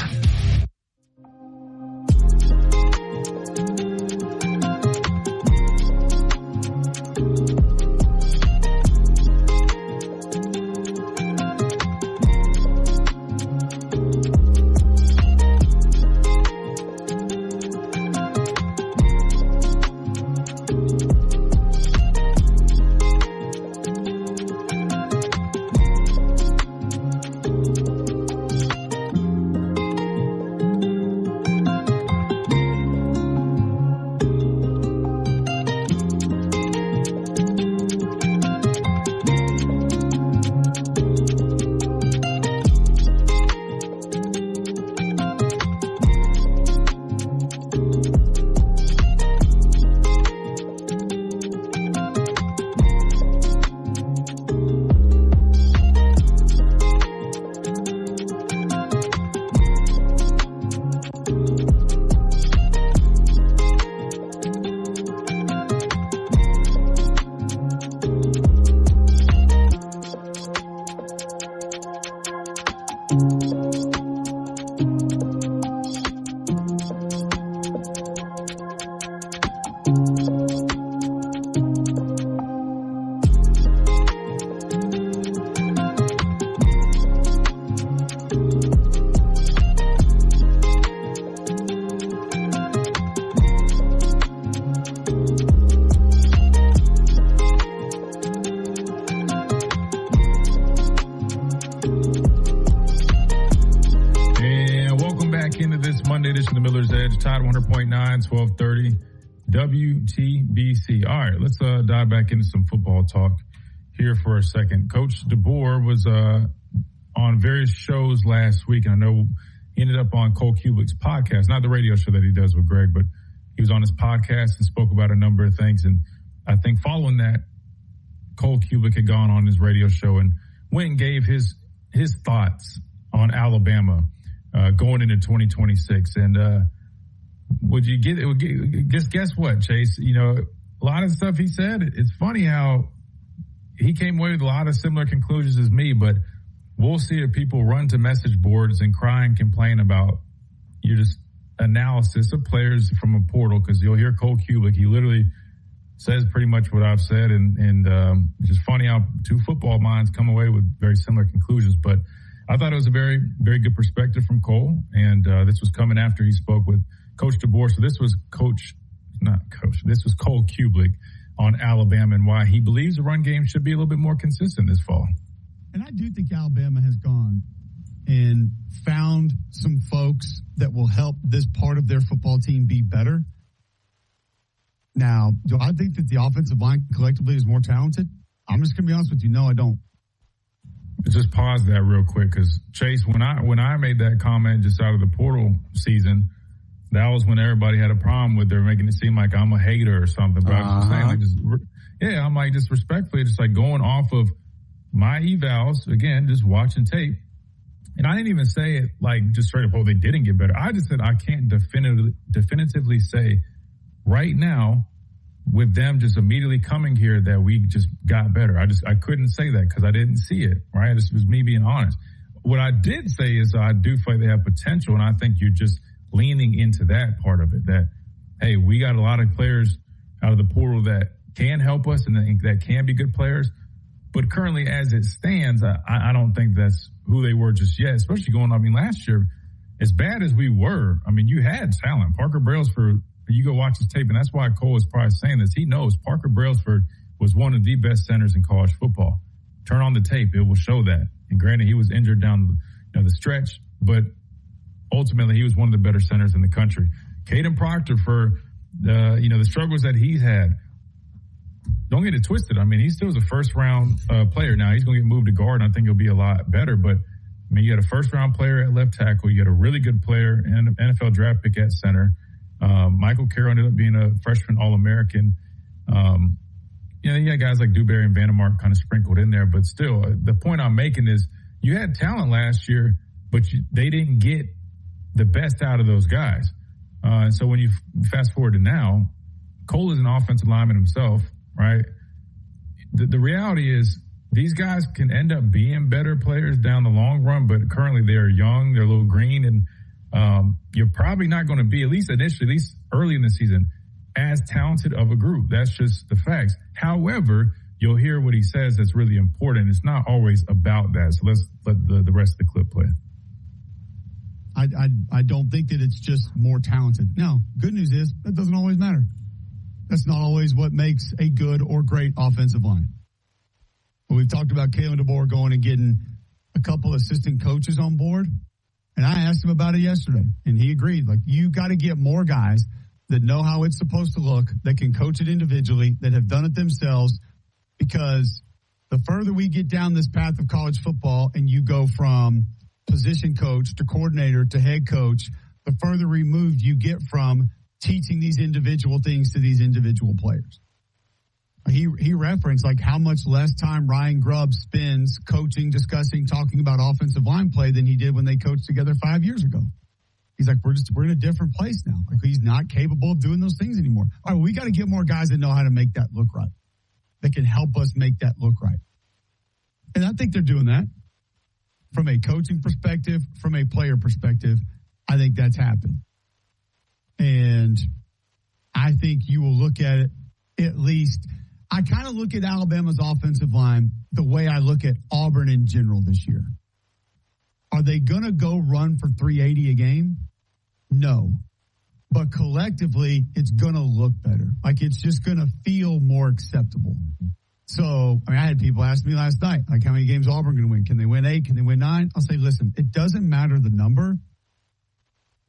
Tide 100.9, 1230 WTBC. All right, let's dive back into some football talk here for a second. Coach DeBoer was on various shows last week, and I know he ended up on Cole Kublik's podcast, not the radio show that he does with Greg, but he was on his podcast and spoke about a number of things. And I think following that, Cole Kublik had gone on his radio show and went and gave his thoughts on Alabama. going into 2026. And guess what, Chase? You know, a lot of stuff he said, it's funny how he came away with a lot of similar conclusions as me, but we'll see if people run to message boards and cry and complain about your just analysis of players from a portal, because you'll hear Cole Kubiak. He literally says pretty much what I've said, and it's just funny how two football minds come away with very similar conclusions. But I thought it was a very, very good perspective from Cole, and this was coming after he spoke with Coach DeBoer. So this was this was Cole Kubiak on Alabama and why he believes the run game should be a little bit more consistent this fall. And I do think Alabama has gone and found some folks that will help this part of their football team be better. Now, do I think that the offensive line collectively is more talented? I'm just going to be honest with you. No, I don't. Just pause that real quick, because Chase, when I made that comment just out of the portal season, that was when everybody had a problem with they're making it seem like I'm a hater or something. But I'm saying, I'm like, just respectfully, just like going off of my evals, again, just watching tape. And I didn't even say it like just straight up, they didn't get better. I just said I can't definitively say right now with them just immediately coming here that we just got better. I couldn't say that because I didn't see it, right? This was me being honest. What I did say is I do feel like they have potential, and I think you're just leaning into that part of it, that, hey, we got a lot of players out of the portal that can help us and that can be good players. But currently, as it stands, I don't think that's who they were just yet, especially going on. I mean, last year, as bad as we were, I mean, you had talent. Parker Brailsford, you go watch his tape, and that's why Cole is probably saying this. He knows Parker Brailsford was one of the best centers in college football. Turn on the tape, it will show that. And granted, he was injured down the stretch, but ultimately, he was one of the better centers in the country. Caden Proctor, for the struggles that he's had, don't get it twisted. I mean, he still is a first-round player now. He's going to get moved to guard, and I think he'll be a lot better. But, I mean, you got a first-round player at left tackle. You got a really good player and an NFL draft pick at center. Michael Carroll ended up being a freshman All-American. You had guys like Dewberry and Vandermark kind of sprinkled in there. But still, the point I'm making is you had talent last year, but they didn't get the best out of those guys. And so when you fast forward to now, Cole is an offensive lineman himself, right? The reality is these guys can end up being better players down the long run, but currently they're young, they're a little green, and you're probably not going to be, at least initially, at least early in the season, as talented of a group. That's just the facts. However, you'll hear what he says that's really important. It's not always about that. So let's let the rest of the clip play. I don't think that it's just more talented. Now, good news is that doesn't always matter. That's not always what makes a good or great offensive line. But we've talked about Kalen DeBoer going and getting a couple assistant coaches on board. And I asked him about it yesterday, and he agreed. Like, you got to get more guys that know how it's supposed to look, that can coach it individually, that have done it themselves, because the further we get down this path of college football and you go from position coach to coordinator to head coach, the further removed you get from teaching these individual things to these individual players. He referenced like how much less time Ryan Grubb spends coaching, discussing, talking about offensive line play than he did when they coached together 5 years ago. He's like, we're in a different place now. Like, he's not capable of doing those things anymore. All right, well, we got to get more guys that know how to make that look right, that can help us make that look right. And I think they're doing that. From a coaching perspective, from a player perspective, I think that's happened. And I think you will look at it, at least, I kind of look at Alabama's offensive line the way I look at Auburn in general this year. Are they going to go run for 380 a game? No. But collectively, it's going to look better. Like, it's just going to feel more acceptable. So, I had people ask me last night, like, how many games Auburn going to win? Can they win 8? Can they win 9? I'll say, listen, it doesn't matter the number.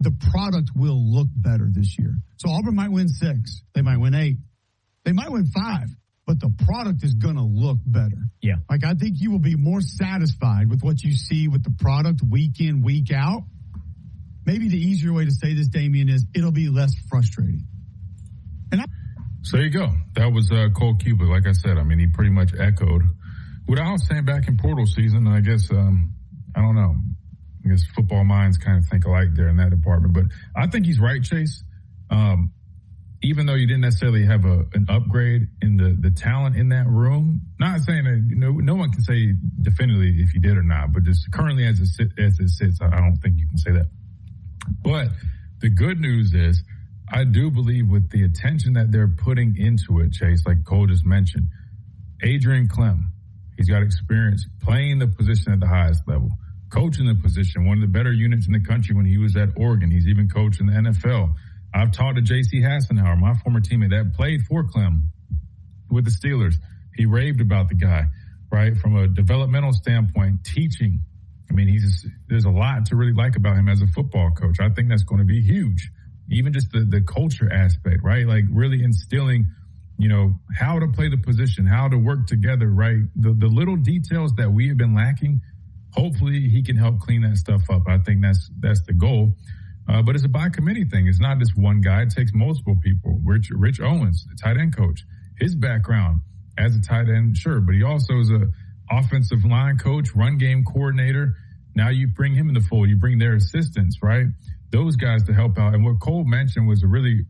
The product will look better this year. So Auburn might win 6. They might win 8. They might win 5. But the product is going to look better. Yeah. Like, I think you will be more satisfied with what you see with the product week in, week out. Maybe the easier way to say this, Damian, is it'll be less frustrating. So there you go. That was Cole Kubiak. Like I said, I mean, he pretty much echoed what I was saying back in portal season. I guess, I don't know. I guess football minds kind of think alike there in that department. But I think he's right, Chase. Even though you didn't necessarily have an upgrade in the talent in that room, not saying that no one can say definitively if you did or not, but just currently as it sits, I don't think you can say that. But the good news is, I do believe with the attention that they're putting into it, Chase, like Cole just mentioned, Adrian Clem, he's got experience playing the position at the highest level, coaching the position, one of the better units in the country when he was at Oregon. He's even coached in the NFL. I've talked to J.C. Hassenauer, my former teammate that played for Clem with the Steelers. He raved about the guy, right? From a developmental standpoint, teaching. I mean, there's a lot to really like about him as a football coach. I think that's going to be huge. Even just the culture aspect, right? Like really instilling, how to play the position, how to work together, right? The little details that we have been lacking, hopefully he can help clean that stuff up. I think that's the goal. But it's a by committee thing. It's not just one guy. It takes multiple people. Rich Owens, the tight end coach, his background as a tight end, sure, but he also is a offensive line coach, run game coordinator. Now you bring him in the fold. You bring their assistants, right? Those guys to help out. And what Cole mentioned was a really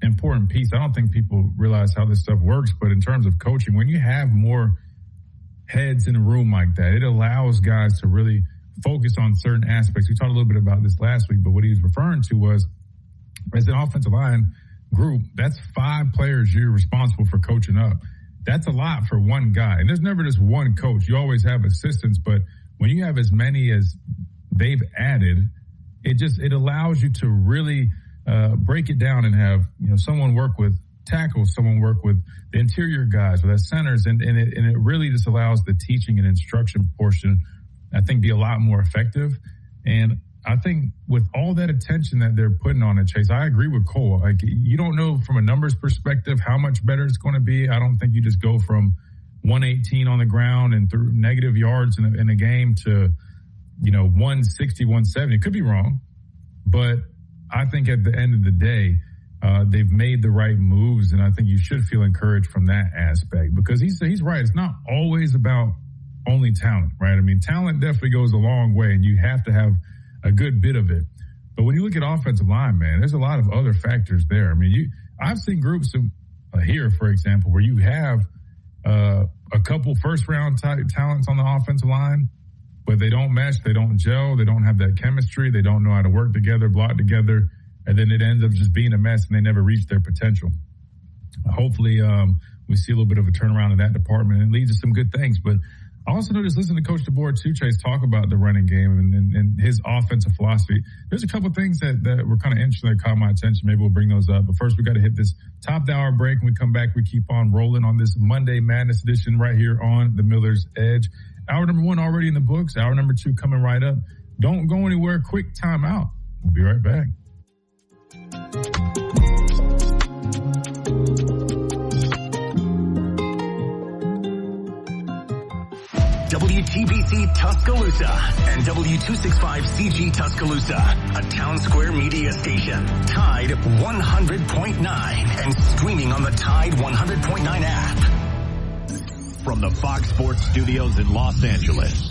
important piece. I don't think people realize how this stuff works, but in terms of coaching, when you have more heads in a room like that, it allows guys to really focus on certain aspects. We talked a little bit about this last week, but what he was referring to was, as an offensive line group, that's 5 players you're responsible for coaching up. That's a lot for one guy. And there's never just one coach. You always have assistants, but when you have as many as they've added, it allows you to really break it down and have someone work with tackles, someone work with the interior guys, with the centers, and it really just allows the teaching and instruction portion, I think, be a lot more effective. And I think with all that attention that they're putting on it, Chase, I agree with Cole. Like, you don't know from a numbers perspective how much better it's going to be. I don't think you just go from 118 on the ground and through negative yards in a game to 160, 170. It could be wrong, but I think at the end of the day, they've made the right moves, and I think you should feel encouraged from that aspect, because he's right. It's not always about only talent, right? I mean, talent definitely goes a long way, and you have to have a good bit of it. But when you look at offensive line, man, there's a lot of other factors there. I mean, I've seen groups here, for example, where you have a couple first-round talents on the offensive line, but they don't mesh, they don't gel, they don't have that chemistry, they don't know how to work together, block together, and then it ends up just being a mess, and they never reach their potential. Hopefully, we see a little bit of a turnaround in that department, and it leads to some good things. But I also noticed, listening to Coach DeBoer too, Chase, talk about the running game and his offensive philosophy. There's a couple of things that were kind of interesting that caught my attention. Maybe we'll bring those up. But first, we got to hit this top of the hour break. When we come back, we keep on rolling on this Monday Madness edition right here on the Miller's Edge. Hour number 1 already in the books. Hour number 2 coming right up. Don't go anywhere. Quick time out. We'll be right back. WTBC Tuscaloosa and W265CG Tuscaloosa, a Town Square media station. Tide 100.9 and streaming on the Tide 100.9 app. From the Fox Sports Studios in Los Angeles,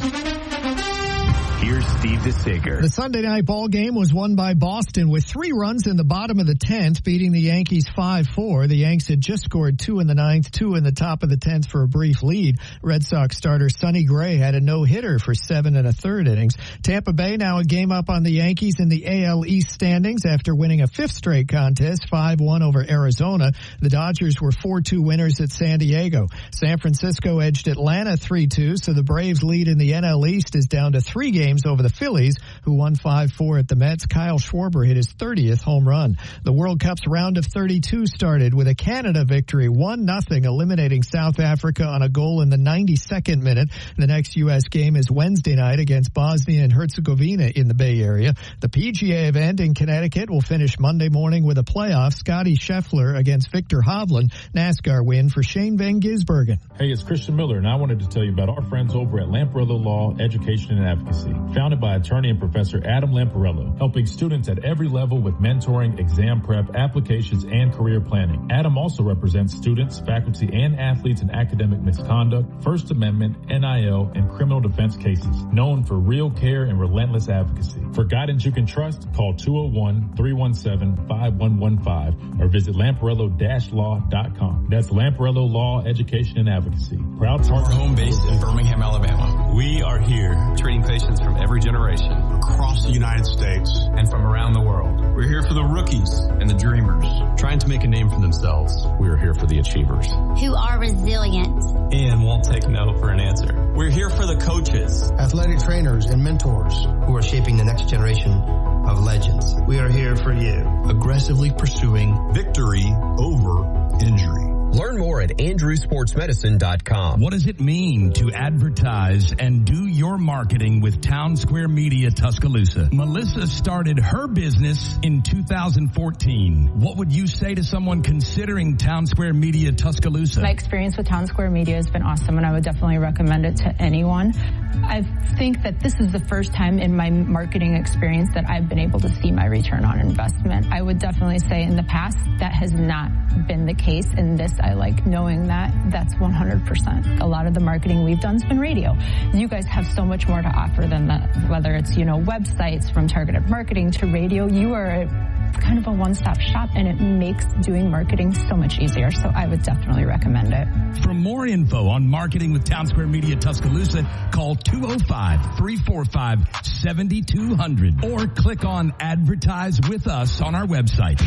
here's Steve DeSager. The Sunday night ball game was won by Boston with 3 runs in the bottom of the 10th, beating the Yankees 5-4. The Yanks had just scored 2 in the 9th, 2 in the top of the 10th for a brief lead. Red Sox starter Sonny Gray had a no-hitter for 7 1/3 innings. Tampa Bay now a game up on the Yankees in the AL East standings after winning a 5th straight contest, 5-1 over Arizona. The Dodgers were 4-2 winners at San Diego. San Francisco edged Atlanta 3-2, so the Braves' lead in the NL East is down to 3 games over the Phillies, who won 5-4 at the Mets. Kyle Schwarber hit his 30th home run. The World Cup's round of 32 started with a Canada victory, 1-0, eliminating South Africa on a goal in the 92nd minute. The next U.S. game is Wednesday night against Bosnia and Herzegovina in the Bay Area. The PGA event in Connecticut will finish Monday morning with a playoff. Scotty Scheffler against Victor Hovland. NASCAR win for Shane Van Gisbergen. Hey, it's Christian Miller, and I wanted to tell you about our friends over at Lamprello Law, Education and Advocacy. founded by attorney and professor Adam Lamparello, helping students at every level with mentoring, exam prep, applications, and career planning. Adam also represents students, faculty, and athletes in academic misconduct, First Amendment, NIL, and criminal defense cases, known for real care and relentless advocacy. For guidance you can trust, call 201-317-5115 or visit Lamparello-law.com. That's Lamparello Law, Education, and Advocacy. Proud From our partner. home base in Birmingham, Alabama, we are here treating patients from every generation Across the United States. and from around the world. We're here for the rookies and the dreamers, trying to make a name for themselves. We are here for the achievers. Who are resilient. And won't take no for an answer. We're here for the coaches. Athletic trainers and mentors who are shaping the next generation of legends. We are here for you. Aggressively pursuing victory over injury. Learn more at andrewsportsmedicine.com. What does it mean to advertise and do your marketing with Town Square Media Tuscaloosa? Melissa started her business in 2014. What would you say to someone considering Town Square Media Tuscaloosa? My experience with Town Square Media has been awesome, and I would definitely recommend it to anyone. I think that this is the first time in my marketing experience that I've been able to see my return on investment. I would definitely say in the past that has not been the case. In this, I like knowing that that's 100%. A lot of the marketing we've done has been radio. You guys have so much more to offer than that, whether it's, websites, from targeted marketing to radio. You are kind of a one-stop shop, and it makes doing marketing so much easier. So I would definitely recommend it. For more info on marketing with Town Square Media Tuscaloosa, call 205-345-7200 or click on Advertise with Us on our website.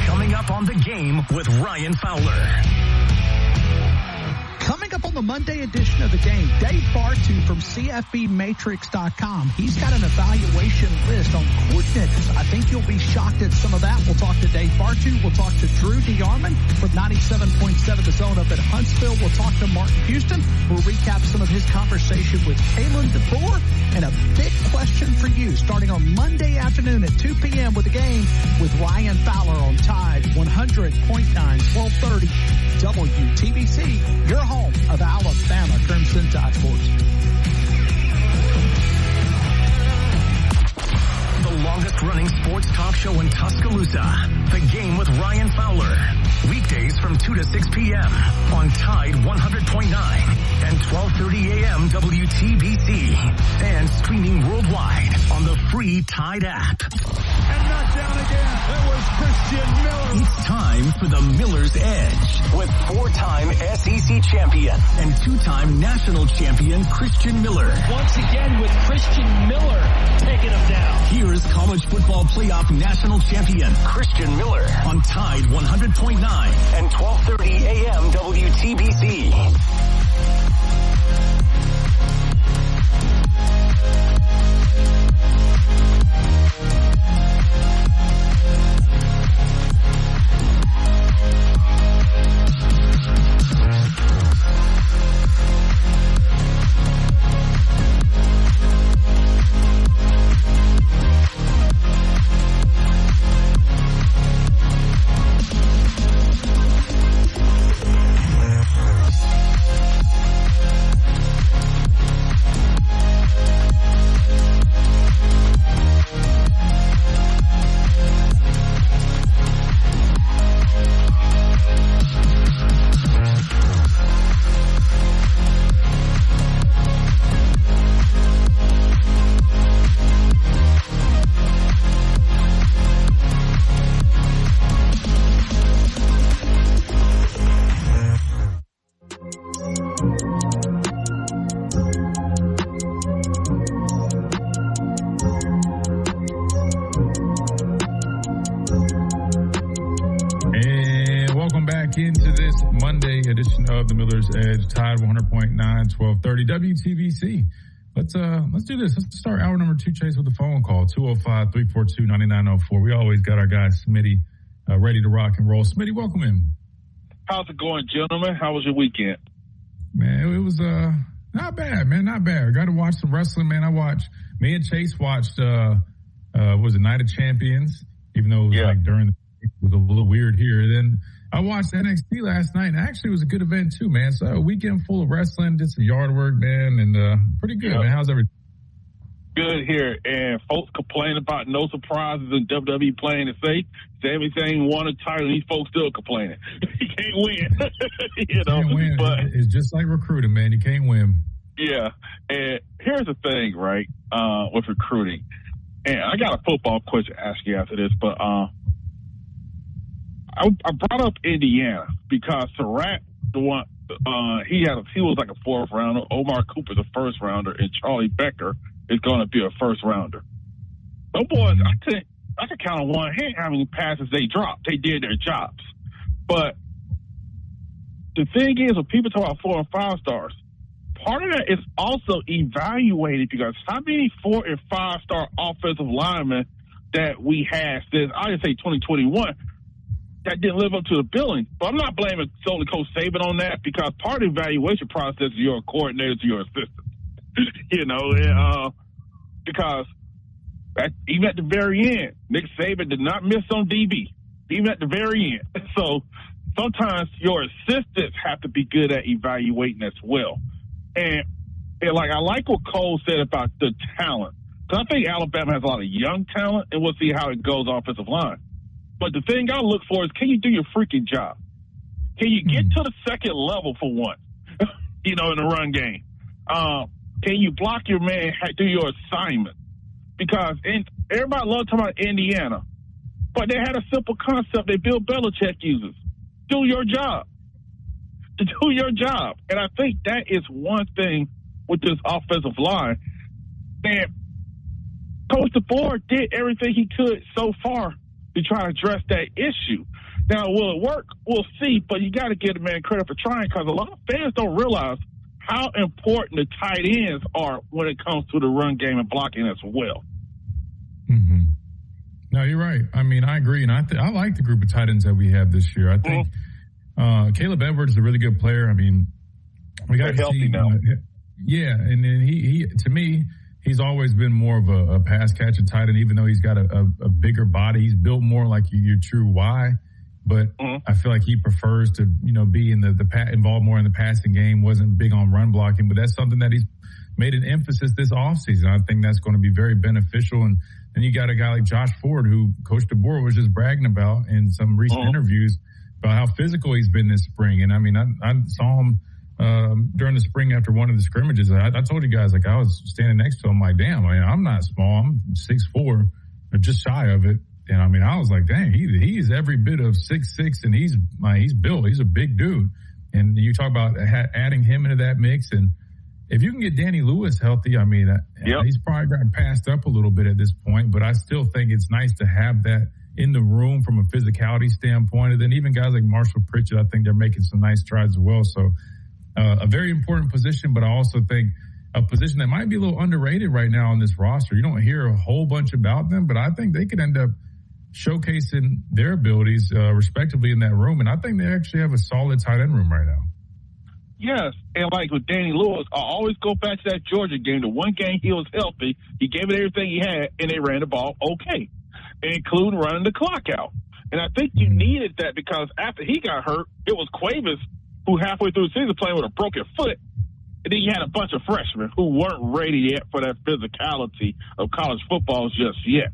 Coming up on The Game with Ryan Fowler. Coming up on the Monday edition of The Game, Dave Bartu from CFBmatrix.com. He's got an evaluation list on coordinates. I think you'll be shocked at some of that. We'll talk to Dave Bartu. We'll talk to Drew DeArmond with 97.7 The Zone up at Huntsville. We'll talk to Martin Houston. We'll recap some of his conversation with Kalen DeBoer. And a big question for you starting on Monday afternoon at 2 p.m. with The Game with Ryan Fowler on Tide 100.9, 1230 WTBC. Your home of Alabama Crimson Tide Sports. The longest running sports talk show in Tuscaloosa. The Game with Ryan Fowler. Weekdays from 2 to 6 p.m. on Tide 100.9 and 1230 a.m. WTBC. And streaming worldwide on the free Tide app. And knocked down again. That was Christian Miller. It's time for the Miller's Edge with 4-time SEC champion and 2-time national champion Christian Miller. Once again with Christian Miller taking him down. Here is college football playoff national champion Christian Miller on Tide 100.9 and 1230 a.m. WTBC. Into this Monday edition of the Miller's Edge, Tide 100.9, 1230 WTBC. Let's do this. Let's start hour number 2, Chase, with a phone call, 205-342-9904. We always got our guy Smitty ready to rock and roll. Smitty, welcome in. How's it going, gentlemen? How was your weekend? Man, it was not bad, man, not bad. I got to watch some wrestling, man. Me and Chase watched was it Night of Champions, even though it was like during the it was a little weird here. And then I watched NXT last night, and actually it was a good event too, man. So a weekend full of wrestling, did some yard work, man, and pretty good, man. How's everything? Good here. And folks complain about no surprises in WWE playing it safe. Sami Zayn won a title, and these folks still complaining. He can't win. Can't win. But it's just like recruiting, man. You can't win. Yeah. And here's the thing, right, with recruiting. And I got a football question to ask you after this, but I brought up Indiana because Surratt, the one, he was like a fourth rounder. Omar Cooper's a first rounder, and Charlie Becker is going to be a first rounder. Those boys, I could count on one hand how many passes they dropped. They did their jobs. But the thing is, when people talk about 4 and 5 stars, part of that is also evaluated because how many 4 and 5 star offensive linemen that we had since, I would say 2021, that didn't live up to the billing. But I'm not blaming solely Coach Saban on that because part of the evaluation process is your coordinators, your assistants. Because even at the very end, Nick Saban did not miss on DB, even at the very end. So sometimes your assistants have to be good at evaluating as well. And I like what Cole said about the talent. Because I think Alabama has a lot of young talent, and we'll see how it goes offensive line. But the thing I look for is, can you do your freaking job? Can you get to the second level for once, in the run game? Can you block your man, do your assignment? Because everybody loves talking about Indiana, but they had a simple concept that Bill Belichick uses. Do your job. To do your job. And I think that is one thing with this offensive line. And Coach DeBoer did everything he could so far to try to address that issue. Now, will it work? We'll see, but you got to give the man credit for trying because a lot of fans don't realize how important the tight ends are when it comes to the run game and blocking as well. Mm-hmm. No, you're right. I mean, I agree, and I like the group of tight ends that we have this year. I think Caleb Edwards is a really good player. I mean, we got to see now. Yeah, and then he to me, he's always been more of a pass catching tight end, even though he's got a bigger body. He's built more like your true Y. But I feel like he prefers to, be in involved more in the passing game, wasn't big on run blocking. But that's something that he's made an emphasis this offseason. I think that's going to be very beneficial. And then you got a guy like Josh Ford, who Coach DeBoer was just bragging about in some recent interviews about how physical he's been this spring. And, I mean, I saw him during the spring after one of the scrimmages. I told you guys, I was standing next to him, damn, I'm not small. I'm 6'4", or just shy of it. And I mean, I was like, dang, he's every bit of 6'6", and he's built. He's a big dude. And you talk about adding him into that mix. And if you can get Danny Lewis healthy, I mean, he's probably gotten passed up a little bit at this point, but I still think it's nice to have that in the room from a physicality standpoint. And then even guys like Marshall Pritchett, I think they're making some nice strides as well. So a very important position, but I also think a position that might be a little underrated right now on this roster. You don't hear a whole bunch about them, but I think they could end up showcasing their abilities respectively in that room. And I think they actually have a solid tight end room right now. Yes, and like with Danny Lewis, I always go back to that Georgia game. The one game he was healthy, he gave it everything he had, and they ran the ball okay, including running the clock out. And I think you needed that because after he got hurt, it was Cuevas who halfway through the season playing with a broken foot. And then you had a bunch of freshmen who weren't ready yet for that physicality of college football just yet.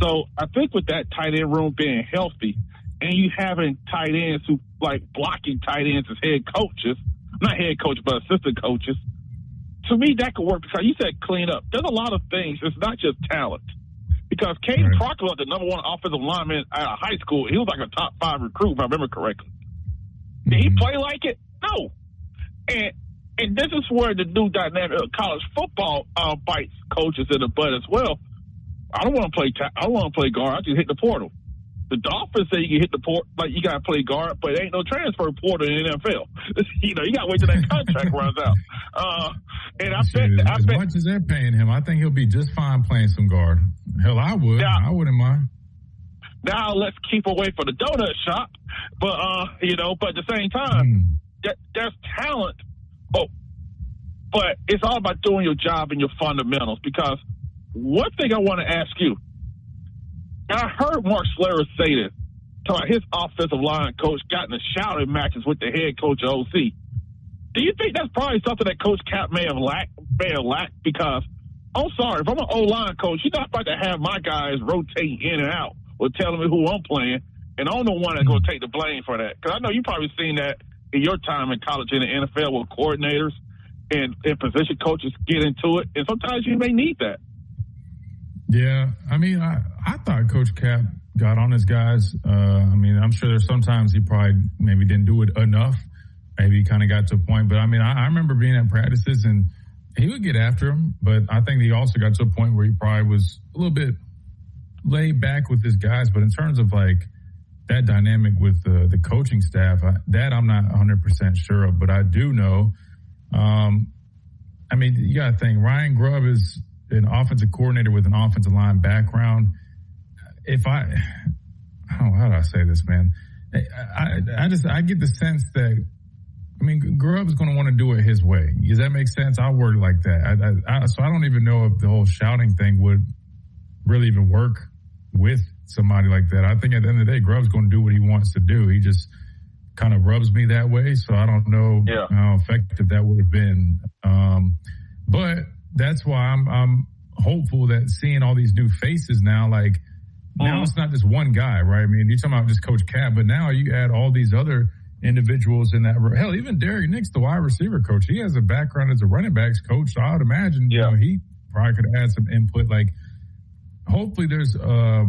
So I think with that tight end room being healthy and you having tight ends who blocking tight ends as head coaches, not head coach, but assistant coaches, to me that could work because you said clean up. There's a lot of things. It's not just talent. Because Caden Proctor was the number one offensive lineman out of high school. He was like a top 5 recruit, if I remember correctly. Did he play like it? No. And this is where the new dynamic of college football bites coaches in the butt as well. I don't want to play guard. I just hit the portal. The Dolphins say you can hit the portal, you got to play guard, but there ain't no transfer portal in the NFL. You got to wait till that contract runs out. And I bet much as they're paying him, I think he'll be just fine playing some guard. Hell, I would. I wouldn't mind. Now let's keep away from the donut shop, but but at the same time, there's talent. But it's all about doing your job and your fundamentals. Because one thing I want to ask you, I heard Mark Slater say this, talking about his offensive line coach got in a shouting matches with the head coach of OC. Do you think that's probably something that Coach Cap may have lacked? Because I'm sorry, if I'm an O-line coach, you're not about to have my guys rotate in and out or telling me who I'm playing, and I'm the one that's going to take the blame for that. Because I know you've probably seen that in your time in college and the NFL with coordinators and position coaches get into it, and sometimes you may need that. Yeah, I mean, I thought Coach Cap got on his guys. I mean, I'm sure there's sometimes he probably maybe didn't do it enough. Maybe he kind of got to a point. But, I mean, I remember being at practices, and he would get after him. But I think he also got to a point where he probably was a little bit laid back with his guys. But in terms of, like, that dynamic with the coaching staff, that I'm not 100% sure of. But I do know, I mean, you got to think, Ryan Grubb is an offensive coordinator with an offensive line background. How do I say this, man? I get the sense that, I mean, Grubb's going to want to do it his way. Does that make sense? I'll word it like that. So I don't even know if the whole shouting thing would really even work with somebody like that. I think at the end of the day, Grubb's going to do what he wants to do. He just kind of rubs me that way. So I don't know how effective that would have been. But that's why I'm hopeful that seeing all these new faces now, like, now it's not just one guy, right? I mean, you're talking about just Coach Cap, but now you add all these other individuals in that. Hell, even Derek Nix, the wide receiver coach, he has a background as a running backs coach, so I would imagine you know, he probably could add some input. Like, hopefully there's a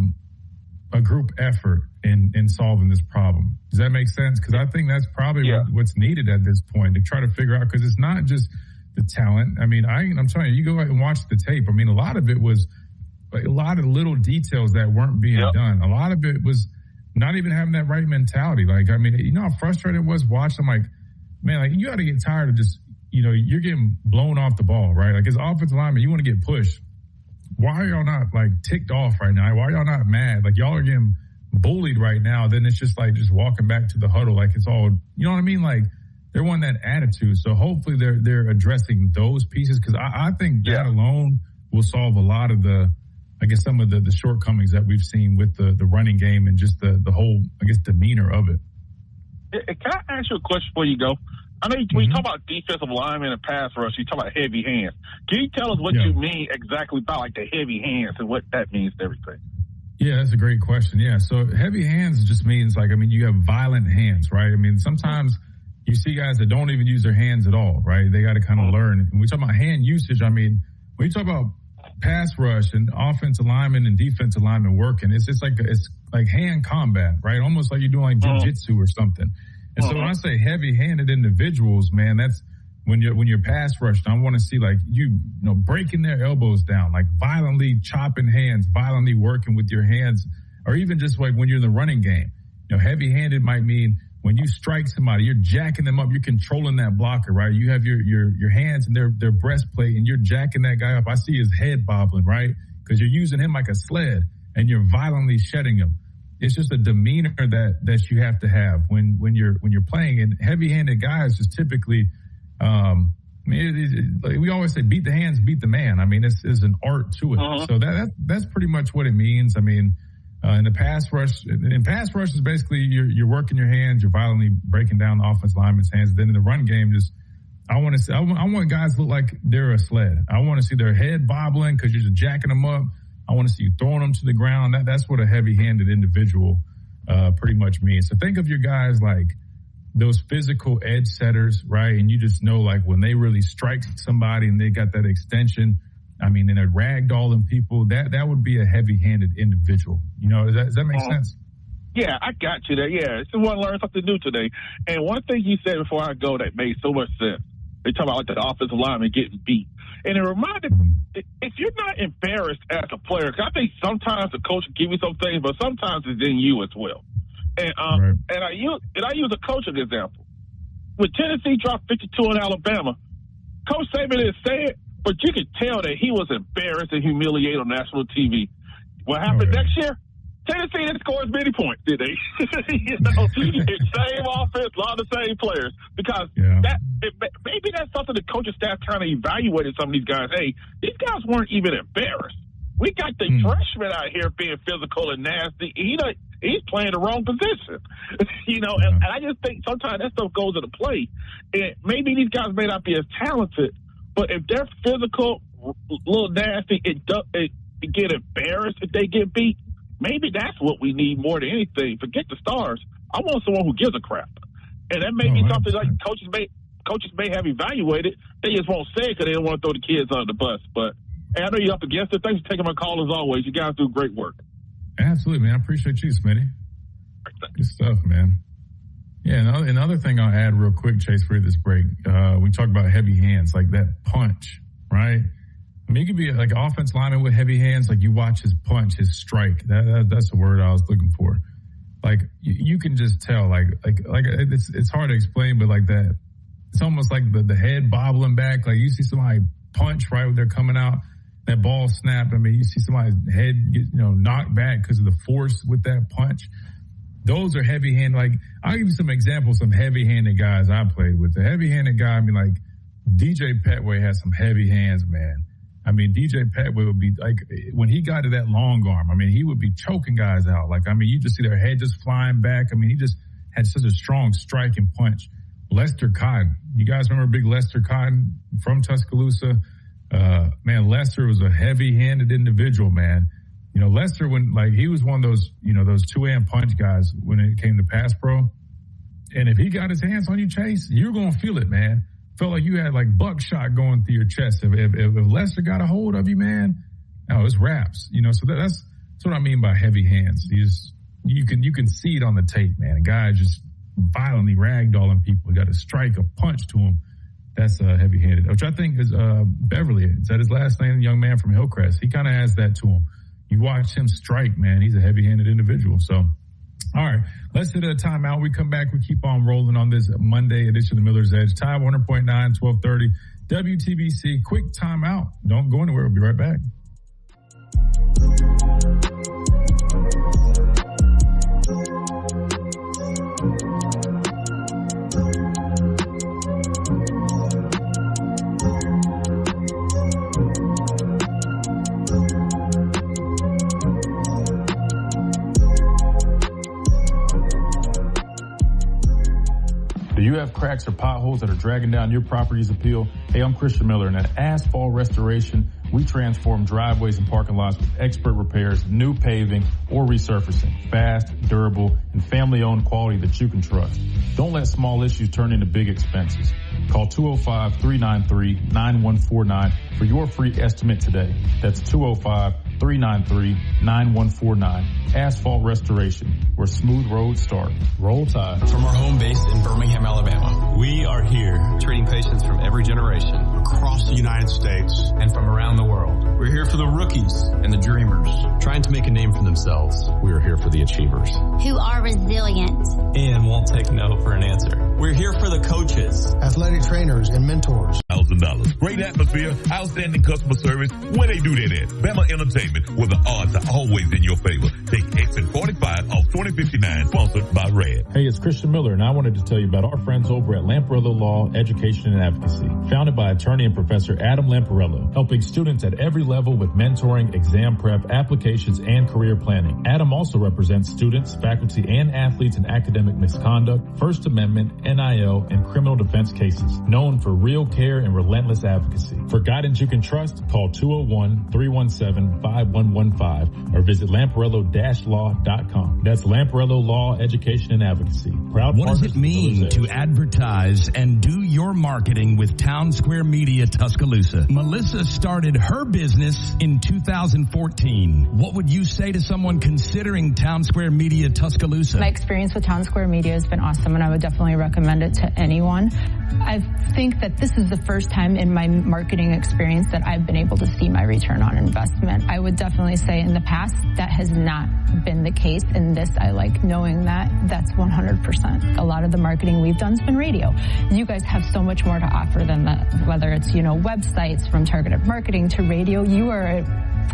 group effort in solving this problem. Does that make sense? Because I think that's probably what's needed at this point, to try to figure out, because it's not just the talent. I mean, I'm telling you, you go out and watch the tape. I mean, a lot of it was a lot of little details that weren't being done. A lot of it was not even having that right mentality. Like, I mean, you know how frustrating it was watching? I'm like, man, like, you got to get tired of just, you know, you're getting blown off the ball, right? Like, as offensive lineman, you want to get pushed. Why are y'all not, like, ticked off right now? Why are y'all not mad? Like, y'all are getting bullied right now. Then it's just like just walking back to the huddle like it's all, you know what I mean? Like, they want that attitude. So hopefully they're addressing those pieces, because I think that alone will solve a lot of the, I guess, some of the shortcomings that we've seen with the running game and just the whole, I guess, demeanor of it. Can I ask you a question before you go? I know when you talk about defensive linemen and pass rush, you talk about heavy hands. Can you tell us what you mean exactly by, like, the heavy hands and what that means to everything? Yeah, that's a great question. Yeah, so heavy hands just means, like, I mean, you have violent hands, right? I mean, sometimes you see guys that don't even use their hands at all, right? They got to kind of learn. When we talk about hand usage, I mean, when you talk about pass rush and offensive linemen and defensive linemen working, it's like hand combat, right? Almost like you're doing like jiu-jitsu or something. And so when I say heavy-handed individuals, man, that's when you're pass rushed. I want to see, like, you know, breaking their elbows down, like violently chopping hands, violently working with your hands, or even just like when you're in the running game. You know, heavy-handed might mean when you strike somebody, you're jacking them up, you're controlling that blocker, right? You have your hands in their breastplate and you're jacking that guy up. I see his head bobbling, right? Because you're using him like a sled and you're violently shedding him. It's just a demeanor that you have to have when you're playing. And heavy-handed guys just typically, like we always say, beat the hands, beat the man. I mean, it's an art to it. So that's pretty much what it means. I mean, in the pass rush, is basically you're working your hands, you're violently breaking down the offensive lineman's hands. Then in the run game, I want guys to look like they're a sled. I want to see their head bobbling because you're just jacking them up. I want to see you throwing them to the ground. That's what a heavy-handed individual pretty much means. So think of your guys like those physical edge setters, right? And you just know, like, when they really strike somebody and they got that extension, I mean, and they're ragdolling people, that would be a heavy-handed individual. You know, does that make sense? Yeah, I got you there. Yeah, just want to learn something new today. And one thing you said before I go that made so much sense. They talk about, like, the offensive lineman getting beat. And it reminded me, if you're not embarrassed as a player, because I think sometimes the coach will give you some things, but sometimes it's in you as well. And I use a coaching example. When Tennessee dropped 52 on Alabama, Coach Saban didn't say it, but you could tell that he was embarrassed and humiliated on national TV. What happened next year? Tennessee didn't score as many points, did they? You know, it's same offense, a lot of the same players. Because maybe that's something the coaching staff kind of evaluated some of these guys. Hey, these guys weren't even embarrassed. We got the freshman out here being physical and nasty. He's playing the wrong position. You know, and I just think sometimes that stuff goes into play. And maybe these guys may not be as talented, but if they're physical, little nasty, it get embarrassed if they get beat. Maybe that's what we need more than anything. Forget the stars. I want someone who gives a crap. And that may be something like coaches may have evaluated. They just won't say it because they don't want to throw the kids under the bus. But hey, I know you're up against it. Thanks for taking my call as always. You guys do great work. Absolutely, man. I appreciate you, Smitty. Good stuff, man. Yeah, another thing I'll add real quick, Chase, for this break. We talk about heavy hands, like that punch, right? I mean, you could be like an offense lineman with heavy hands. Like you watch his punch, his strike. That's the word I was looking for. Like you can just tell. Like it's hard to explain, but like that, it's almost like the head bobbling back. Like you see somebody punch right when they're coming out, that ball snapped. I mean, you see somebody's head get knocked back because of the force with that punch. Those are heavy handed. Like I'll give you some examples. Some heavy handed guys I played with. The heavy handed guy, I mean, like DJ Petway has some heavy hands, man. I mean, DJ Petway would be like, when he got to that long arm, I mean, he would be choking guys out. Like, I mean, you just see their head just flying back. I mean, he just had such a strong strike and punch. Lester Cotton. You guys remember big Lester Cotton from Tuscaloosa? Man, Lester was a heavy-handed individual, man. Lester, he was one of those, those two-hand punch guys when it came to pass pro. And if he got his hands on you, Chase, you're going to feel it, man. Felt like you had like buckshot going through your chest. If Lester got a hold of you, man, it's wraps. So that's what I mean by heavy hands. You can see it on the tape, man. A guy just violently ragdolling people. You got to strike a punch to him. That's heavy-handed, which I think is Beverly. Is that his last name? The young man from Hillcrest. He kind of has that to him. You watch him strike, man. He's a heavy-handed individual. So, all right, let's hit a timeout. We come back. We keep on rolling on this Monday edition of Miller's Edge. Tide 100.9, 1230, WTBC. Quick timeout. Don't go anywhere. We'll be right back. Do you have cracks or potholes that are dragging down your property's appeal? Hey, I'm Christian Miller, and at Asphalt Restoration, we transform driveways and parking lots with expert repairs, new paving, or resurfacing. Fast, durable, and family-owned quality that you can trust. Don't let small issues turn into big expenses. Call 205-393-9149 for your free estimate today. That's 205-393-9149. Asphalt Restoration, where smooth roads start. Roll Tide. From our home base in Birmingham, Alabama, we are here treating patients from every generation across the United States and from around the world. We're here for the rookies and the dreamers trying to make a name for themselves. We are here for the achievers who are resilient and won't take no for an answer. We're here for the coaches, athletic trainers, and mentors. $1,000. Great atmosphere, outstanding customer service. Where they do that at? Bama Entertainment, where the odds are always in your favor. Take exit 45 off 2059, sponsored by Red. Hey, it's Christian Miller, and I wanted to tell you about our friends over at Lamparello Law, Education and Advocacy. Founded by attorney and Professor Adam Lamparello, helping students at every level with mentoring, exam prep, applications, and career planning. Adam also represents students, faculty, and athletes in academic misconduct, First Amendment, NIL, and criminal defense cases. Known for real care and relentless advocacy. For guidance you can trust, call 201-317-5115 or visit Lamparello-law.com. That's Lamparello Law, Education, and Advocacy. Proud what does it mean to advertise and do your marketing with Town Square Media Tuscaloosa? Melissa started her business in 2014. What would you say to someone considering Town Square Media Tuscaloosa? My experience with Town Square Media has been awesome, and I would definitely recommend it to anyone. I think that this is the first time in my marketing experience that I've been able to see my return on investment. I would definitely say in the past that has not been the case. In this, I like knowing that that's 100%. A lot of the marketing we've done has been radio. You guys have so much more to offer than that, whether it's, websites from targeted marketing to radio. You are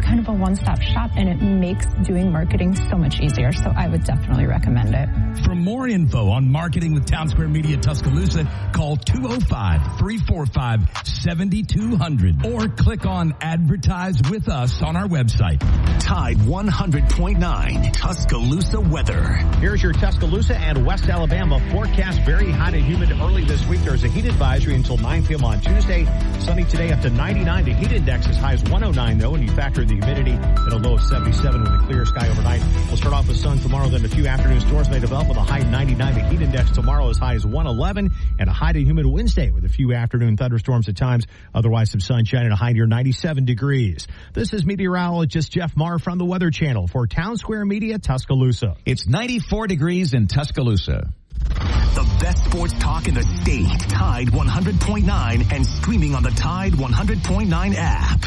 kind of a one-stop shop, and it makes doing marketing so much easier. So I would definitely recommend it. For more info on marketing with Town Square Media Tuscaloosa, call 205-345-70 7200 or click on Advertise with Us on our website. Tide 100.9 Tuscaloosa weather. Here's your Tuscaloosa and West Alabama forecast. Very hot and humid early this week. There's a heat advisory until 9 p.m. on Tuesday. Sunny today up to 99. The heat index as high as 109, though, and you factor in the humidity at a low of 77 with a clear sky overnight. We'll start off with sun tomorrow, then a few afternoon storms may develop with a high 99. The heat index tomorrow as high as 111, and a high to humid Wednesday with a few afternoon thunderstorms at times. Otherwise, some sunshine and a high near 97 degrees. This is meteorologist Jeff Marr from the Weather Channel for Town Square Media, Tuscaloosa. It's 94 degrees in Tuscaloosa. The best sports talk in the state. Tide 100.9 and streaming on the Tide 100.9 app.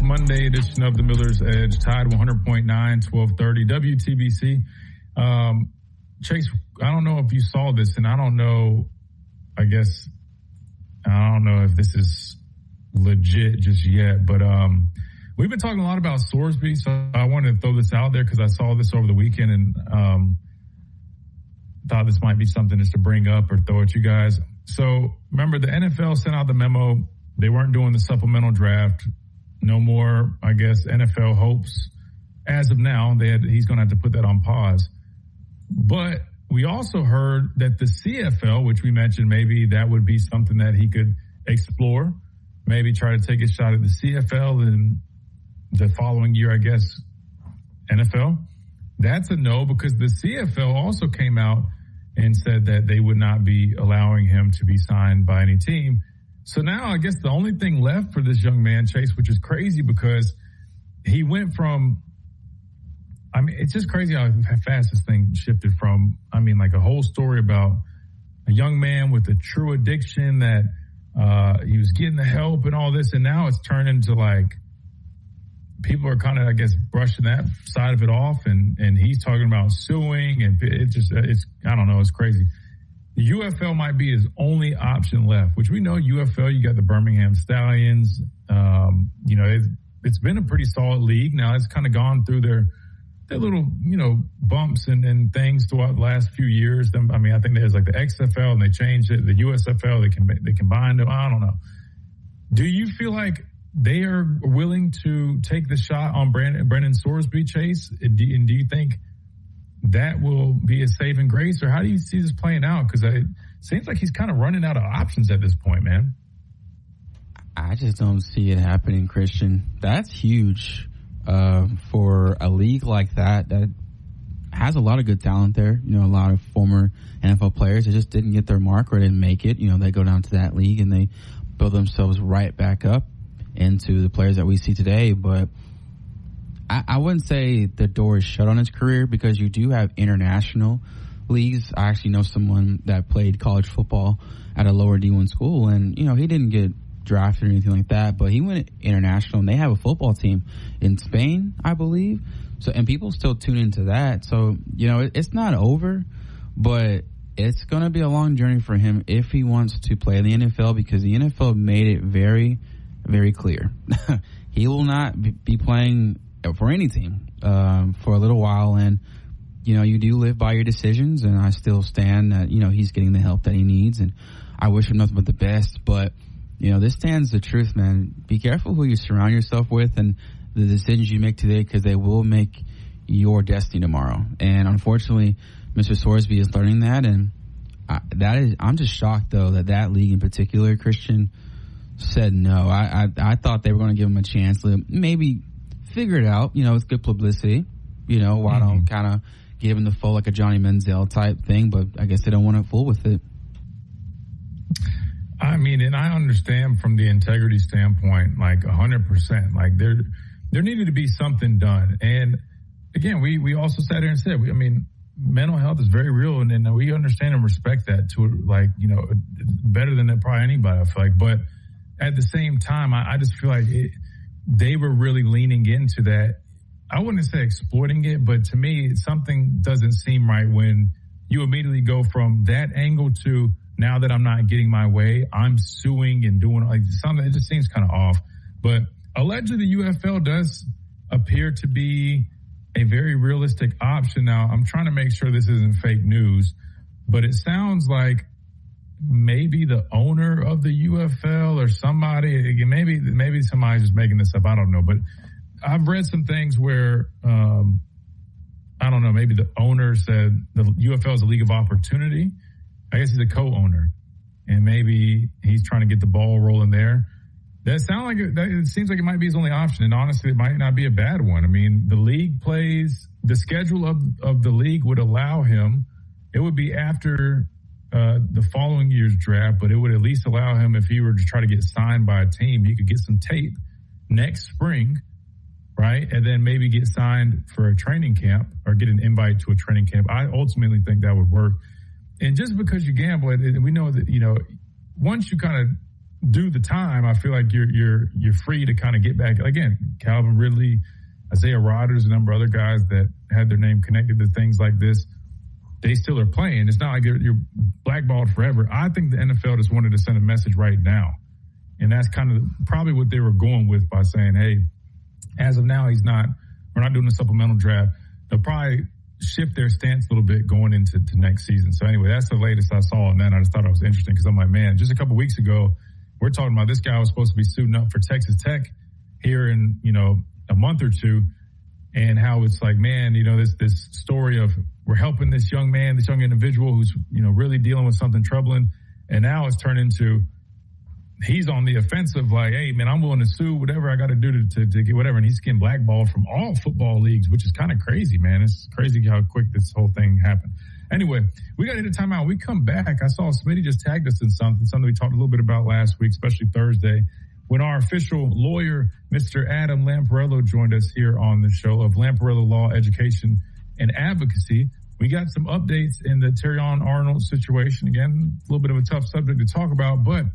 Monday edition of the Miller's Edge, Tide 100.9, 1230 WTBC. Chase, I don't know if you saw this, and I don't know if this is legit just yet, but we've been talking a lot about Sorsby, so I wanted to throw this out there because I saw this over the weekend and thought this might be something just to bring up or throw at you guys. So remember, the NFL sent out the memo. They weren't doing the supplemental draft. No more, I guess, NFL hopes. As of now, he's going to have to put that on pause. But we also heard that the CFL, which we mentioned, maybe that would be something that he could explore. Maybe try to take a shot at the CFL and the following year, I guess, NFL. That's a no, because the CFL also came out and said that they would not be allowing him to be signed by any team. So now I guess the only thing left for this young man, Chase, which is crazy because he went from, it's just crazy how fast this thing shifted from, like a whole story about a young man with a true addiction that he was getting the help and all this. And now it's turned into like, people are kind of, I guess, brushing that side of it off. And he's talking about suing and it's I don't know, it's crazy. The UFL might be his only option left, which we know UFL, you got the Birmingham Stallions. It's been a pretty solid league. Now it's kind of gone through their little, bumps and things throughout the last few years. I think there's like the XFL and they changed it. The USFL, they combined them. I don't know. Do you feel like they are willing to take the shot on Brendan Sorsby, Chase? And do you think that will be a saving grace, or how do you see this playing out? Because it seems like he's kind of running out of options at this point, man. I just don't see it happening, Christian. That's huge for a league like that has a lot of good talent there. A lot of former NFL players that just didn't get their mark or didn't make it. They go down to that league and they build themselves right back up into the players that we see today. But I wouldn't say the door is shut on his career, because you do have international leagues. I actually know someone that played college football at a lower D1 school, and, he didn't get drafted or anything like that, but he went international, and they have a football team in Spain, I believe. So, and people still tune into that. So, it's not over, but it's going to be a long journey for him if he wants to play in the NFL, because the NFL made it very, very clear. He will not be playing for any team for a little while. And, you do live by your decisions, and I still stand that, he's getting the help that he needs, and I wish him nothing but the best. But, this stands the truth, man. Be careful who you surround yourself with and the decisions you make today, because they will make your destiny tomorrow. And unfortunately, Mr. Sorsby is learning that, and I'm just shocked, though, that league in particular, Christian, said no. I thought they were going to give him a chance to maybe figure it out, with good publicity, why don't kind of give him the full, like a Johnny Manziel type thing, but I guess they don't want to fool with it. I mean, and I understand from the integrity standpoint, like 100%, like there needed to be something done. And again, we also sat here and said, mental health is very real, and we understand and respect that to, like, better than probably anybody, I feel like. But at the same time, I just feel like they were really leaning into that. I wouldn't say exploiting it, but to me, something doesn't seem right when you immediately go from that angle to, now that I'm not getting my way, I'm suing and doing like something. It just seems kind of off. But allegedly, the UFL does appear to be a very realistic option. Now, I'm trying to make sure this isn't fake news, but it sounds like maybe the owner of the UFL or somebody, maybe somebody's just making this up. I don't know, but I've read some things where, I don't know, maybe the owner said the UFL is a league of opportunity. I guess he's a co-owner, and maybe he's trying to get the ball rolling there. That it seems like it might be his only option, and honestly, it might not be a bad one. I mean, the league the schedule of the league would allow him, it would be after the following year's draft, but it would at least allow him, if he were to try to get signed by a team, he could get some tape next spring, right? And then maybe get signed for a training camp or get an invite to a training camp. I ultimately think that would work. And just because you gamble, and we know that, once you kind of do the time, I feel like you're free to kind of get back. Again, Calvin Ridley, Isaiah Rodgers, a number of other guys that had their name connected to things like this, they still are playing. It's not like you're blackballed forever. I think the NFL just wanted to send a message right now. And that's kind of probably what they were going with by saying, hey, as of now, we're not doing a supplemental draft. They'll probably shift their stance a little bit going into next season. So anyway, that's the latest I saw. And then I just thought it was interesting because I'm like, man, just a couple weeks ago, we're talking about this guy was supposed to be suiting up for Texas Tech here in, a month or two. And how it's like, man, this story of we're helping this young man, this young individual who's, really dealing with something troubling. And now it's turned into he's on the offensive, like, hey, man, I'm willing to sue whatever I got to do to get whatever. And he's getting blackballed from all football leagues, which is kind of crazy, man. It's crazy how quick this whole thing happened. Anyway, we got to hit a timeout. We come back. I saw Smitty just tagged us in something we talked a little bit about last week, especially Thursday, when our official lawyer, Mr. Adam Lamparello, joined us here on the show of Lamparello Law, Education, and Advocacy. We got some updates in the Terrion Arnold situation. Again, a little bit of a tough subject to talk about, but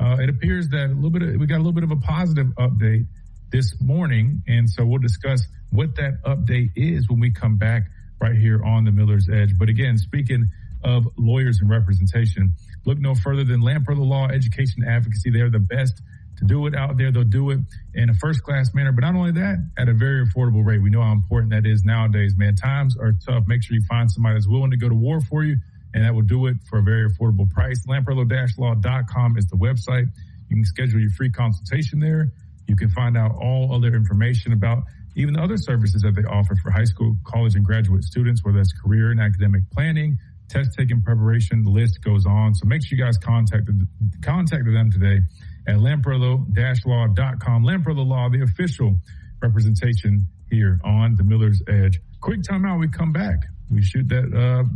it appears that we got a little bit of a positive update this morning, and so we'll discuss what that update is when we come back right here on the Miller's Edge. But again, speaking of lawyers and representation, look no further than Lamparello Law, Education, and Advocacy. They're the best to do it out there. They'll do it in a first-class manner, but not only that, at a very affordable rate. We know how important that is nowadays, man. Times are tough. Make sure you find somebody that's willing to go to war for you, and that will do it for a very affordable price. Lamparello-law.com is the website. You can schedule your free consultation there. You can find out all other information about even the other services that they offer for high school, college, and graduate students, whether that's career and academic planning, test-taking preparation, the list goes on. So make sure you guys contact them today at Lamparello-law.com. Lamparello Law, the official representation here on the Miller's Edge. Quick timeout. We come back. We shoot that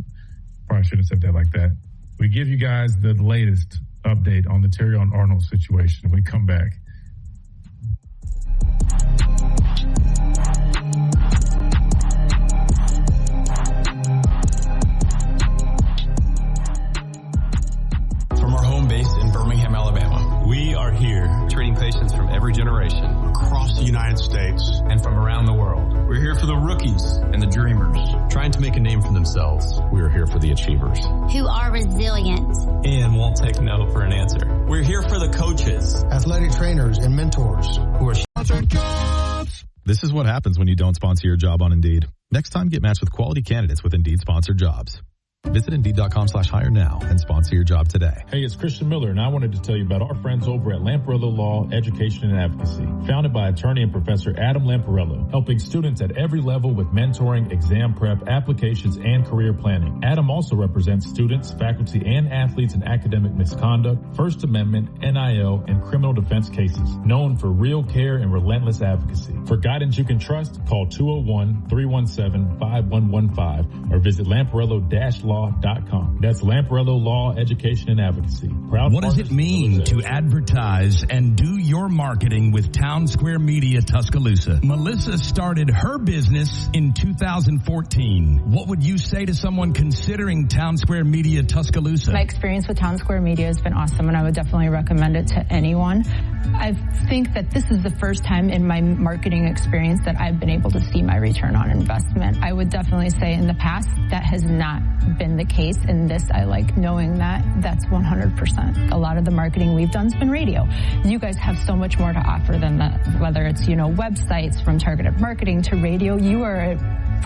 probably shouldn't have said that like that. We give you guys the latest update on the Terrion Arnold situation. We come back. From our home base in Birmingham, Alabama, we are here treating patients from every generation across the United States and from around the world. We're here for the rookies and the dreamers trying to make a name for themselves. We are here for the achievers who are resilient and won't take no for an answer. We're here for the coaches, athletic trainers, and mentors who are This is what happens when you don't sponsor your job on Indeed. Next time, get matched with quality candidates with Indeed sponsored jobs. Visit Indeed.com/hire now and sponsor your job today. Hey, it's Christian Miller, and I wanted to tell you about our friends over at Lamparello Law, Education and Advocacy. Founded by attorney and Professor Adam Lamparello, helping students at every level with mentoring, exam prep, applications, and career planning. Adam also represents students, faculty, and athletes in academic misconduct, First Amendment, NIL, and criminal defense cases. Known for real care and relentless advocacy. For guidance you can trust, call 201-317-5115 or visit Lamparello-Law.com. That's Lamparello Law, Education and Advocacy. What does it mean to advertise and do your marketing with Town Square Media Tuscaloosa? Melissa started her business in 2014. What would you say to someone considering Town Square Media Tuscaloosa? My experience with Town Square Media has been awesome, and I would definitely recommend it to anyone. I think that this is the first time in my marketing experience that I've been able to see my return on investment. I would definitely say in the past that has not been the case. In this, I like knowing that that's 100%. A lot of the marketing we've done has been radio. You guys have so much more to offer than that, whether it's, websites from targeted marketing to radio. You are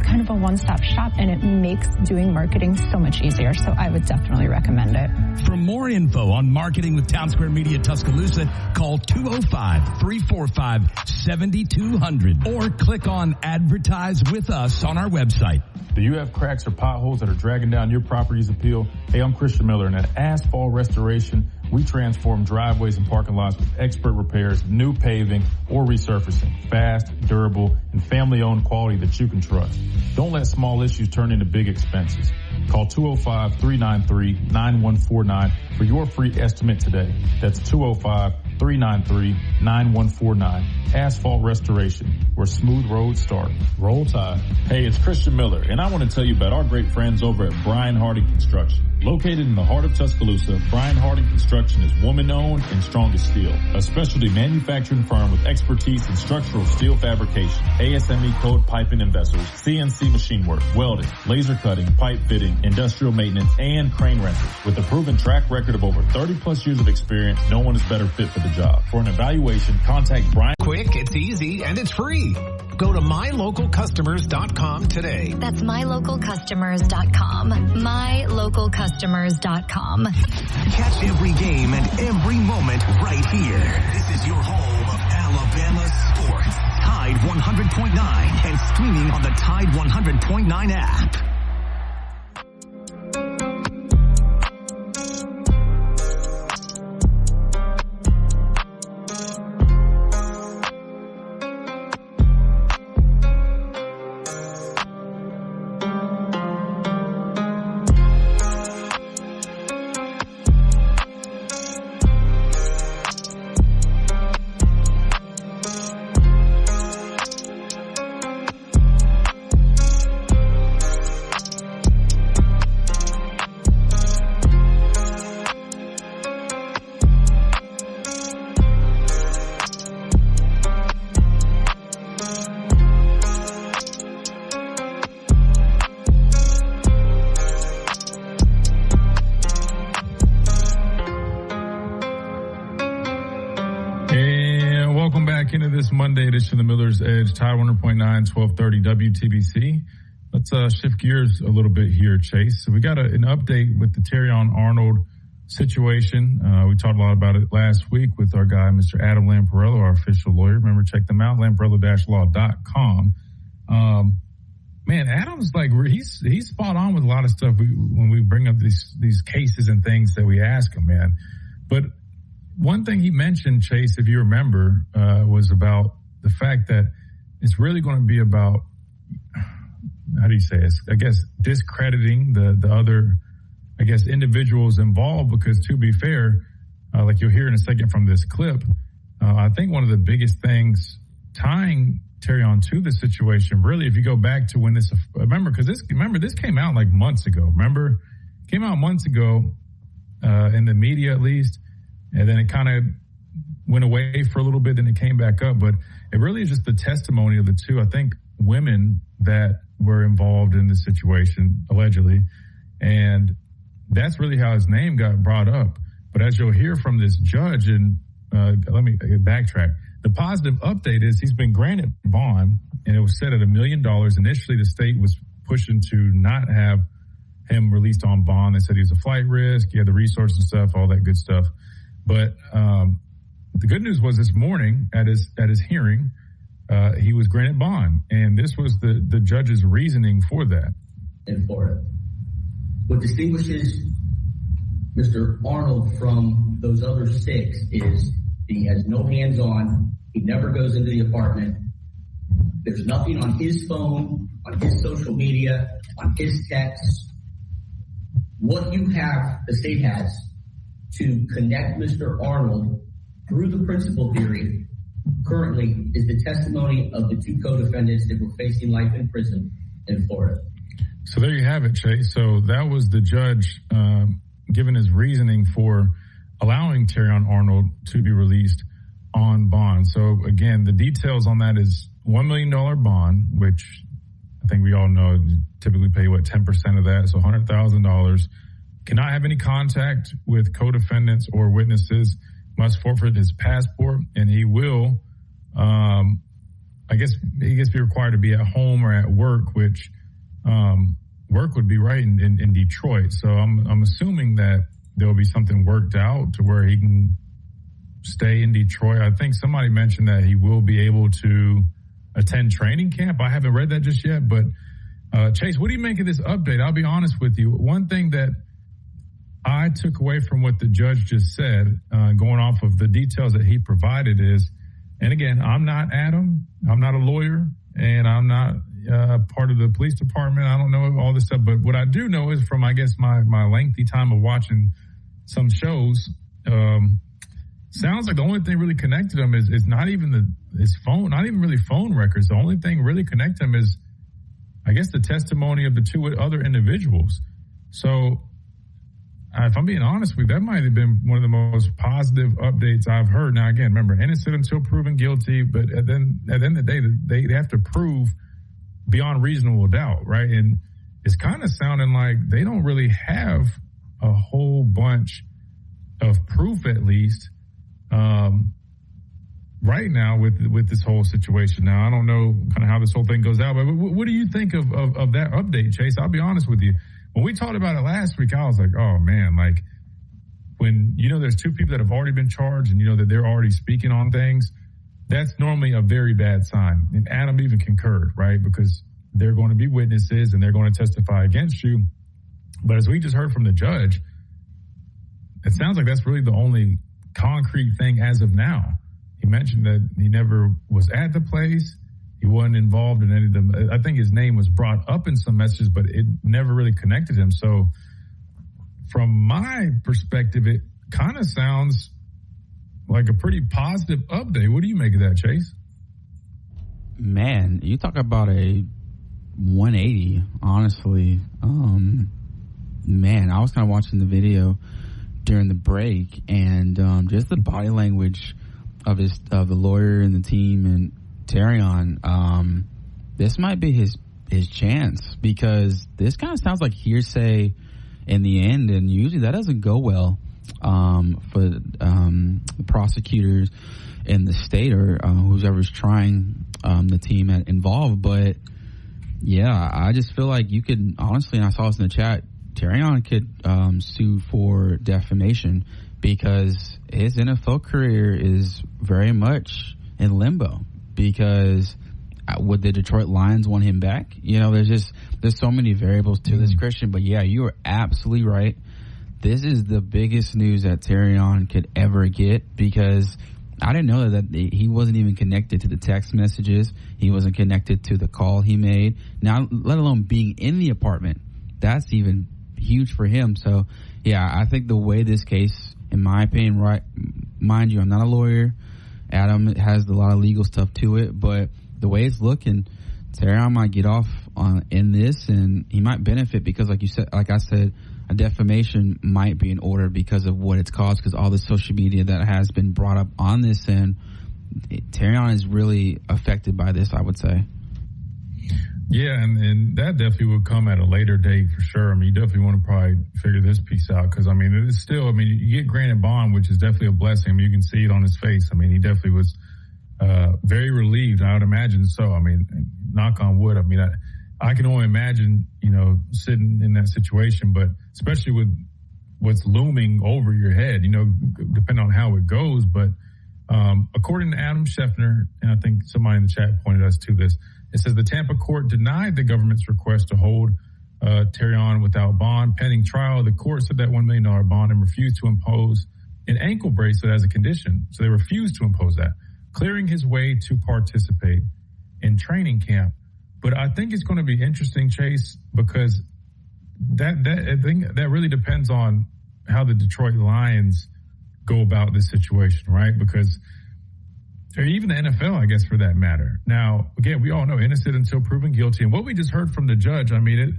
kind of a one-stop shop, and it makes doing marketing so much easier. So I would definitely recommend it. For more info on marketing with Town Square Media Tuscaloosa, call 205-345-7200 or click on Advertise with Us on our website. Do you have cracks or potholes that are dragging down your property's appeal? Hey, I'm Christian Miller, and at Asphalt Restoration, we transform driveways and parking lots with expert repairs, new paving, or resurfacing. Fast, durable, and family-owned quality that you can trust. Don't let small issues turn into big expenses. Call 205-393-9149 for your free estimate today. That's 205-393-9149. Asphalt Restoration, where smooth roads start. Roll Tide. Hey, it's Christian Miller, and I want to tell you about our great friends over at Brian Harding Construction. Located in the heart of Tuscaloosa, Brian Harding Construction is woman-owned and strong as steel. A specialty manufacturing firm with expertise in structural steel fabrication, ASME code piping and vessels, CNC machine work, welding, laser cutting, pipe fitting, industrial maintenance, and crane rentals. With a proven track record of over 30-plus years of experience, no one is better fit for the job. For an evaluation, contact Brian. Quick, it's easy, and it's free. Go to mylocalcustomers.com today. That's mylocalcustomers.com. mylocalcustomers.com. Catch every game and every moment right here. This is your home of Alabama sports. Tide 100.9 and streaming on the Tide 100.9 app. Monday edition of the Miller's Edge, Tide 100.9, 1230 WTBC. Let's shift gears a little bit here, Chase. So we got an update with the Terrion Arnold situation. We talked a lot about it last week with our guy, Mr. Adam Lamparello, our official lawyer. Remember, check them out, lamparello-law.com. Man, Adam's he's spot on with a lot of stuff when we bring up these cases and things that we ask him, man. But one thing he mentioned, Chase, if you remember, was about the fact that it's really going to be about, how do you say it? I guess discrediting the other, individuals involved, because to be fair, like you'll hear in a second from this clip, I think one of the biggest things tying Terrion to the situation, really, if you go back to when this came out like months ago. Remember? Came out months ago, in the media at least. And then it kind of went away for a little bit, then it came back up. But it really is just the testimony of the two, I think, women that were involved in this situation, allegedly. And that's really how his name got brought up. But as you'll hear from this judge, and let me backtrack, the positive update is he's been granted bond, and it was set at $1 million. Initially, the state was pushing to not have him released on bond. They said he was a flight risk, he had the resources and stuff, all that good stuff. But the good news was this morning at his hearing, he was granted bond, and this was the judge's reasoning for that. In Florida, what distinguishes Mr. Arnold from those other 6 is he has no hands-on. He never goes into the apartment. There's nothing on his phone, on his social media, on his texts. What you have, the state has, to connect Mr. Arnold through the principal theory currently is the testimony of the 2 co-defendants that were facing life in prison in Florida. So there you have it, Chase. So that was the judge giving his reasoning for allowing Terrion Arnold to be released on bond. So again, the details on that is $1 million bond, which I think we all know typically pay 10% of that, so $100,000. Cannot have any contact with co-defendants or witnesses. Must forfeit his passport, and he will, I guess, be required to be at home or at work, which work would be right in Detroit. So I'm assuming that there will be something worked out to where he can stay in Detroit. I think somebody mentioned that he will be able to attend training camp. I haven't read that just yet, but Chase, what do you make of this update? I'll be honest with you. One thing that I took away from what the judge just said, going off of the details that he provided is, and again, I'm not Adam, I'm not a lawyer, and I'm not part of the police department. I don't know all this stuff, but what I do know is from, I guess, my lengthy time of watching some shows, sounds like the only thing really connected him is not even his phone, not even really phone records. The only thing really connected him is, I guess, the testimony of the 2 other individuals. So if I'm being honest with you, that might have been one of the most positive updates I've heard. Now, again, remember, innocent until proven guilty, but at the end of the day, they have to prove beyond reasonable doubt, right? And it's kind of sounding like they don't really have a whole bunch of proof, at least, right now with this whole situation. Now, I don't know kind of how this whole thing goes out, but what do you think of that update, Chase? I'll be honest with you. When we talked about it last week, I was like, oh, man, like when, there's 2 people that have already been charged and that they're already speaking on things, that's normally a very bad sign. And Adam even concurred, right? Because they're going to be witnesses and they're going to testify against you. But as we just heard from the judge, it sounds like that's really the only concrete thing as of now. He mentioned that he never was at the place. He wasn't involved in any of them. I think his name was brought up in some messages, but it never really connected him. So from my perspective, it kind of sounds like a pretty positive update. What do you make of that, Chase? Man, you talk about a 180, honestly. Man, I was kind of watching the video during the break, and just the body language of the lawyer and the team and Terrion, this might be his chance, because this kind of sounds like hearsay in the end, and usually that doesn't go well for the prosecutors in the state or whoever's trying the team involved. But yeah, I just feel like you could honestly, and I saw this in the chat, Terrion could sue for defamation because his NFL career is very much in limbo. Because would the Detroit Lions want him back? There's so many variables to this, Christian. But yeah, you are absolutely right. This is the biggest news that Terrion could ever get, because I didn't know that he wasn't even connected to the text messages. He wasn't connected to the call he made. Now, let alone being in the apartment. That's even huge for him. So yeah, I think the way this case, in my opinion, right, mind you, I'm not a lawyer. Adam has a lot of legal stuff to it, but the way it's looking, Terrion might get off in this, and he might benefit because, like I said, a defamation might be in order because of what it's caused, because all the social media that has been brought up on this, and Terrion is really affected by this, I would say. Yeah, and that definitely will come at a later date for sure. I mean, you definitely want to probably figure this piece out, because, I mean, it's still, I mean, you get granted bond, which is definitely a blessing. I mean, you can see it on his face. I mean, he definitely was very relieved. I would imagine so. I mean, knock on wood. I mean, I can only imagine, sitting in that situation, but especially with what's looming over your head, depending on how it goes. But according to Adam Schefter, and I think somebody in the chat pointed us to this, it says the Tampa court denied the government's request to hold Terrion without bond pending trial. The court said that $1 million bond and refused to impose an ankle bracelet as a condition. So they refused to impose that, clearing his way to participate in training camp. But I think it's going to be interesting, Chase, because I think that really depends on how the Detroit Lions go about this situation, right? Because, or even the NFL, I guess, for that matter. Now, again, we all know innocent until proven guilty. And what we just heard from the judge, I mean,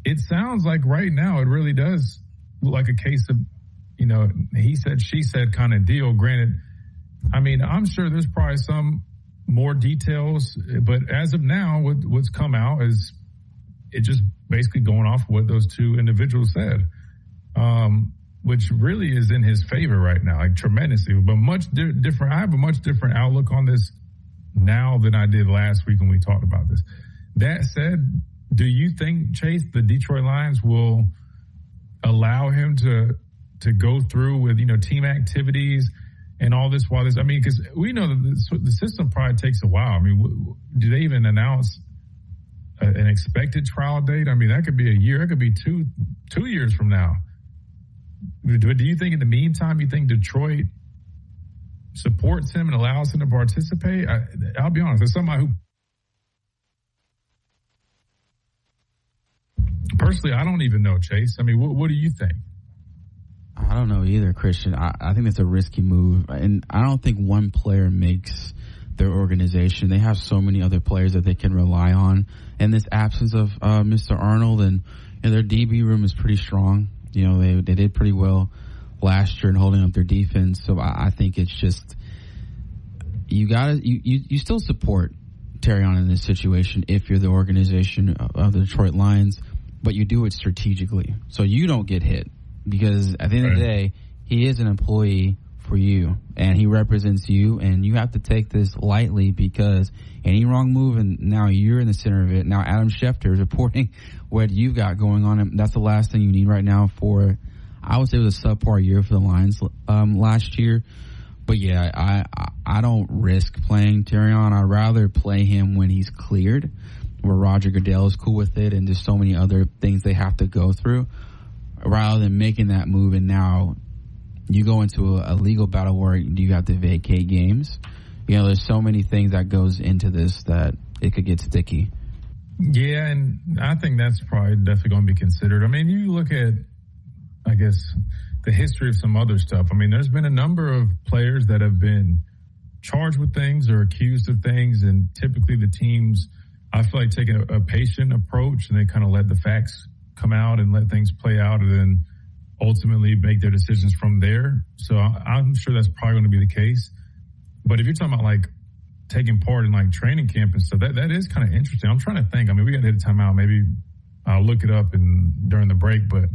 it sounds like right now it really does look like a case of, he said, she said kind of deal. Granted, I mean, I'm sure there's probably some more details, but as of now, what's come out is it just basically going off what those two individuals said, which really is in his favor right now, like tremendously, but much different. I have a much different outlook on this now than I did last week when we talked about this. That said, do you think, Chase, the Detroit Lions will allow him to go through with, team activities and all this while this, I mean, because we know that the system probably takes a while. I mean, do they even announce an expected trial date? I mean, that could be a year. It could be two years from now. Do you think in the meantime, you think Detroit supports him and allows him to participate? I'll be honest, as somebody who personally, I don't even know, Chase. I mean, what do you think? I don't know either, Christian. I think it's a risky move, and I don't think one player makes their organization. They have so many other players that they can rely on. And this absence of Mr. Arnold and their DB room is pretty strong. They did pretty well last year in holding up their defense. So I think it's just you still support Terrion in this situation if you're the organization of the Detroit Lions, but you do it strategically so you don't get hit. Because at the end of the day, he is an employee for you, and he represents you, and you have to take this lightly because any wrong move, and now you're in the center of it. Now Adam Schefter is reporting what you've got going on, and that's the last thing you need right now for, I would say it was a subpar year for the Lions last year. But yeah, I don't risk playing Terrion. I'd rather play him when he's cleared, where Roger Goodell is cool with it, and there's so many other things they have to go through, rather than making that move and now you go into a legal battle where you have to vacate games. There's so many things that goes into this that it could get sticky. Yeah, and I think that's probably definitely going to be considered. I mean, you look at, I guess, the history of some other stuff. I mean, there's been a number of players that have been charged with things or accused of things, and typically the teams, I feel like, take a patient approach, and they kind of let the facts come out and let things play out, and then ultimately make their decisions from there. So I'm sure that's probably going to be the case. But if you're talking about like taking part in like training camp and stuff, that is kind of interesting. I'm trying to think. I mean, we got to hit a timeout. Maybe I'll look it up during the break, but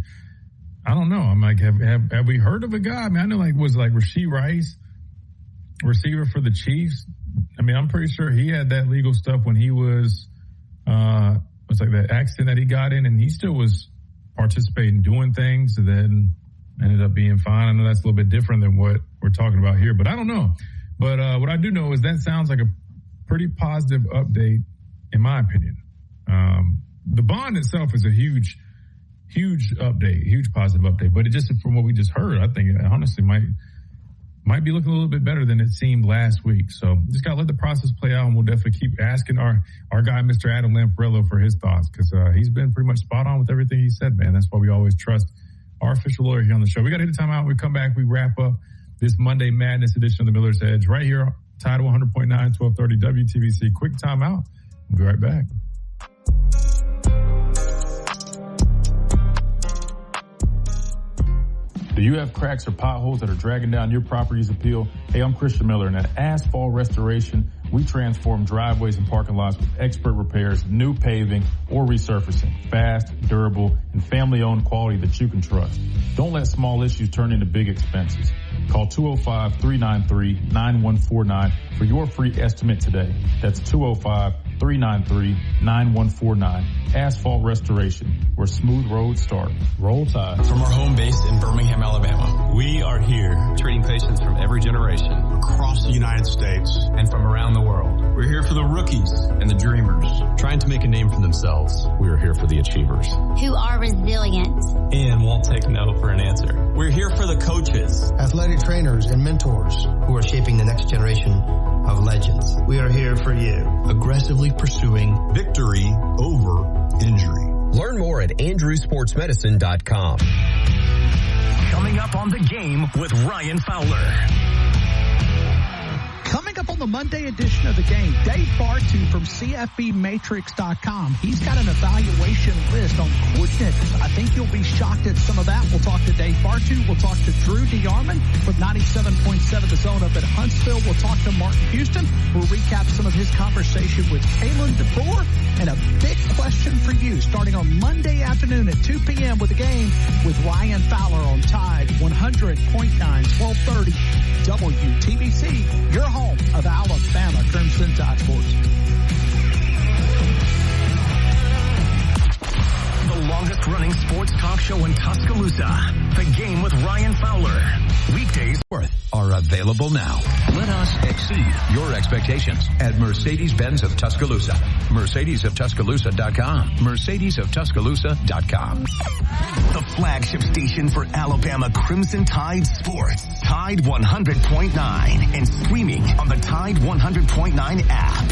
I don't know. I'm like, have we heard of a guy? I mean, I know was Rashee Rice, receiver for the Chiefs. I mean, I'm pretty sure he had that legal stuff when he was, it's like that accident that he got in, and he still was participating, doing things, and then ended up being fine. I know that's a little bit different than what we're talking about here, but I don't know. But what I do know is that sounds like a pretty positive update, in my opinion. The bond itself is a huge update, huge positive update. But it just, from what we just heard, I think it honestly might be looking a little bit better than it seemed last week. So just got to let the process play out, and we'll definitely keep asking our guy, Mr. Adam Lamparello, for his thoughts, because he's been pretty much spot on with everything he said, man. That's why we always trust our official lawyer here on the show. We got to hit a timeout. We come back. We wrap up this Monday Madness edition of the Miller's Edge right here, Tide 100.9, 1230 WTBC. Quick timeout. We'll be right back. Do you have cracks or potholes that are dragging down your property's appeal? Hey, I'm Christian Miller, and at Asphalt Restoration, We transform driveways and parking lots with expert repairs, new paving, or resurfacing. Fast, durable, and family-owned quality that you can trust. Don't let small issues turn into big expenses. Call 205-393-9149 for your free estimate today. That's 205-393-9149. Asphalt Restoration, where smooth roads start. Roll Tide. From our home base in Birmingham, Alabama, we are here treating patients from every generation across the United States and from around the world. We're here for the rookies and the dreamers trying to make a name for themselves. We are here for the achievers who are resilient and won't take no for an answer. We're here for the coaches, athletic trainers and mentors who are shaping the next generation of legends. We are here for you, aggressively pursuing victory over injury. Learn more at andrewsportsmedicine.com. Coming up on The Game with Ryan Fowler. Coming up on the Monday edition of The Game, Dave Bartu from CFBmatrix.com. He's got an evaluation list on coordinates. I think you'll be shocked at some of that. We'll talk to Dave Bartu. We'll talk to Drew DeArmond with 97.7 The Zone up at Huntsville. We'll talk to Martin Houston. We'll recap some of his conversation with Kalen DeBoer. And a big question for you starting on Monday afternoon at 2 p.m. with The Game with Ryan Fowler on Tide 100.9, 1230 WTBC. Your home of Alabama Crimson Tide Sports. The longest running sports talk show in Tuscaloosa. The Game with Ryan Fowler. Weekdays are available now. Let us exceed your expectations at Mercedes-Benz of Tuscaloosa. Mercedes-of-Tuscaloosa.com. Mercedes-of-Tuscaloosa.com. The flagship station for Alabama Crimson Tide Sports. Tide 100.9 and streaming on the Tide 100.9 app.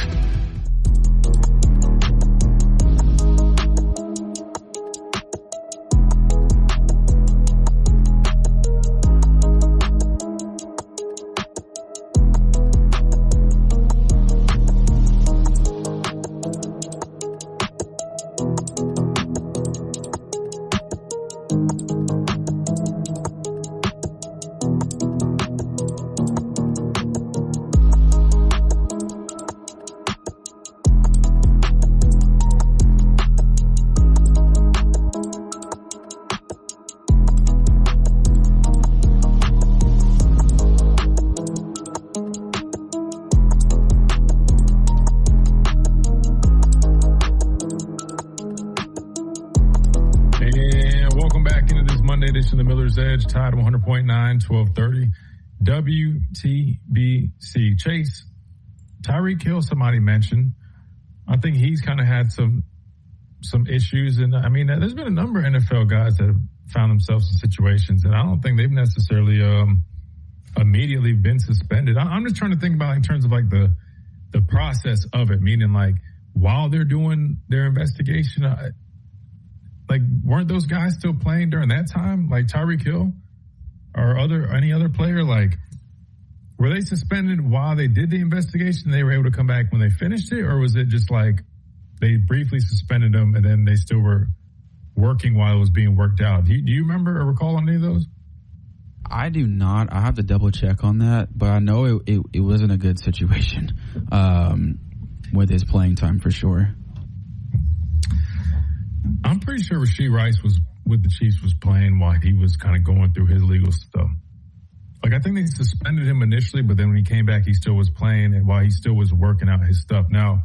Edge, Tide 100.9, 1230 WTBC. Chase, Tyreek Hill, somebody mentioned. I think he's kind of had some issues. And I mean, there's been a number of NFL guys that have found themselves in situations, and I don't think they've necessarily immediately been suspended. I'm just trying to think about in terms of like the process of it, meaning like while they're doing their investigation, like, weren't those guys still playing during that time? Like Tyreek Hill or any other player? Like, were they suspended while they did the investigation? They were able to come back when they finished it? Or was it just like they briefly suspended them and then they still were working while it was being worked out? Do you remember or recall on any of those? I do not. I have to double check on that, but I know it wasn't a good situation with his playing time for sure. I'm pretty sure Rashee Rice was with the Chiefs was playing while he was kind of going through his legal stuff. Like, I think they suspended him initially, but then when he came back, he still was playing and while he still was working out his stuff. Now,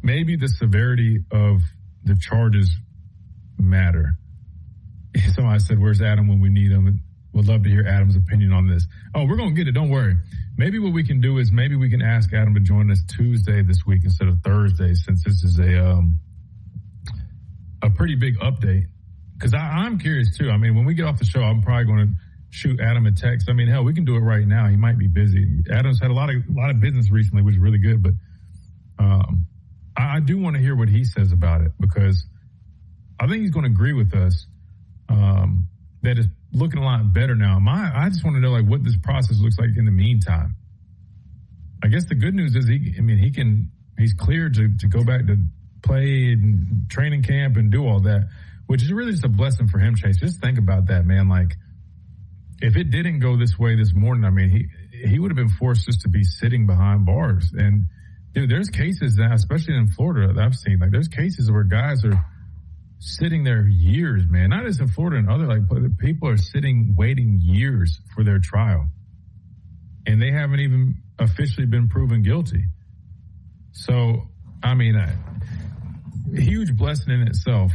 maybe the severity of the charges matter. Somebody said, where's Adam when we need him? And would love to hear Adam's opinion on this. Oh, we're going to get it. Don't worry. Maybe what we can do is maybe we can ask Adam to join us Tuesday this week instead of Thursday, since this is a pretty big update. Because I'm curious, too. I mean, when we get off the show, I'm probably going to shoot Adam a text. I mean, hell, we can do it right now. He might be busy. Adam's had a lot of business recently, which is really good. But I do want to hear what he says about it, because I think he's going to agree with us that it's looking a lot better now. I just want to know, like, what this process looks like in the meantime. I guess the good news is he's cleared to go back to play and training camp and do all that, which is really just a blessing for him, Chase. Just think about that, man. Like, if it didn't go this way this morning, I mean, he would have been forced just to be sitting behind bars. And Dude, there's cases now, especially in Florida, that I've seen. Like, there's cases where guys are sitting there years, man. Not just in Florida and other, people are waiting years for their trial. And they haven't even officially been proven guilty. So, I mean, a huge blessing in itself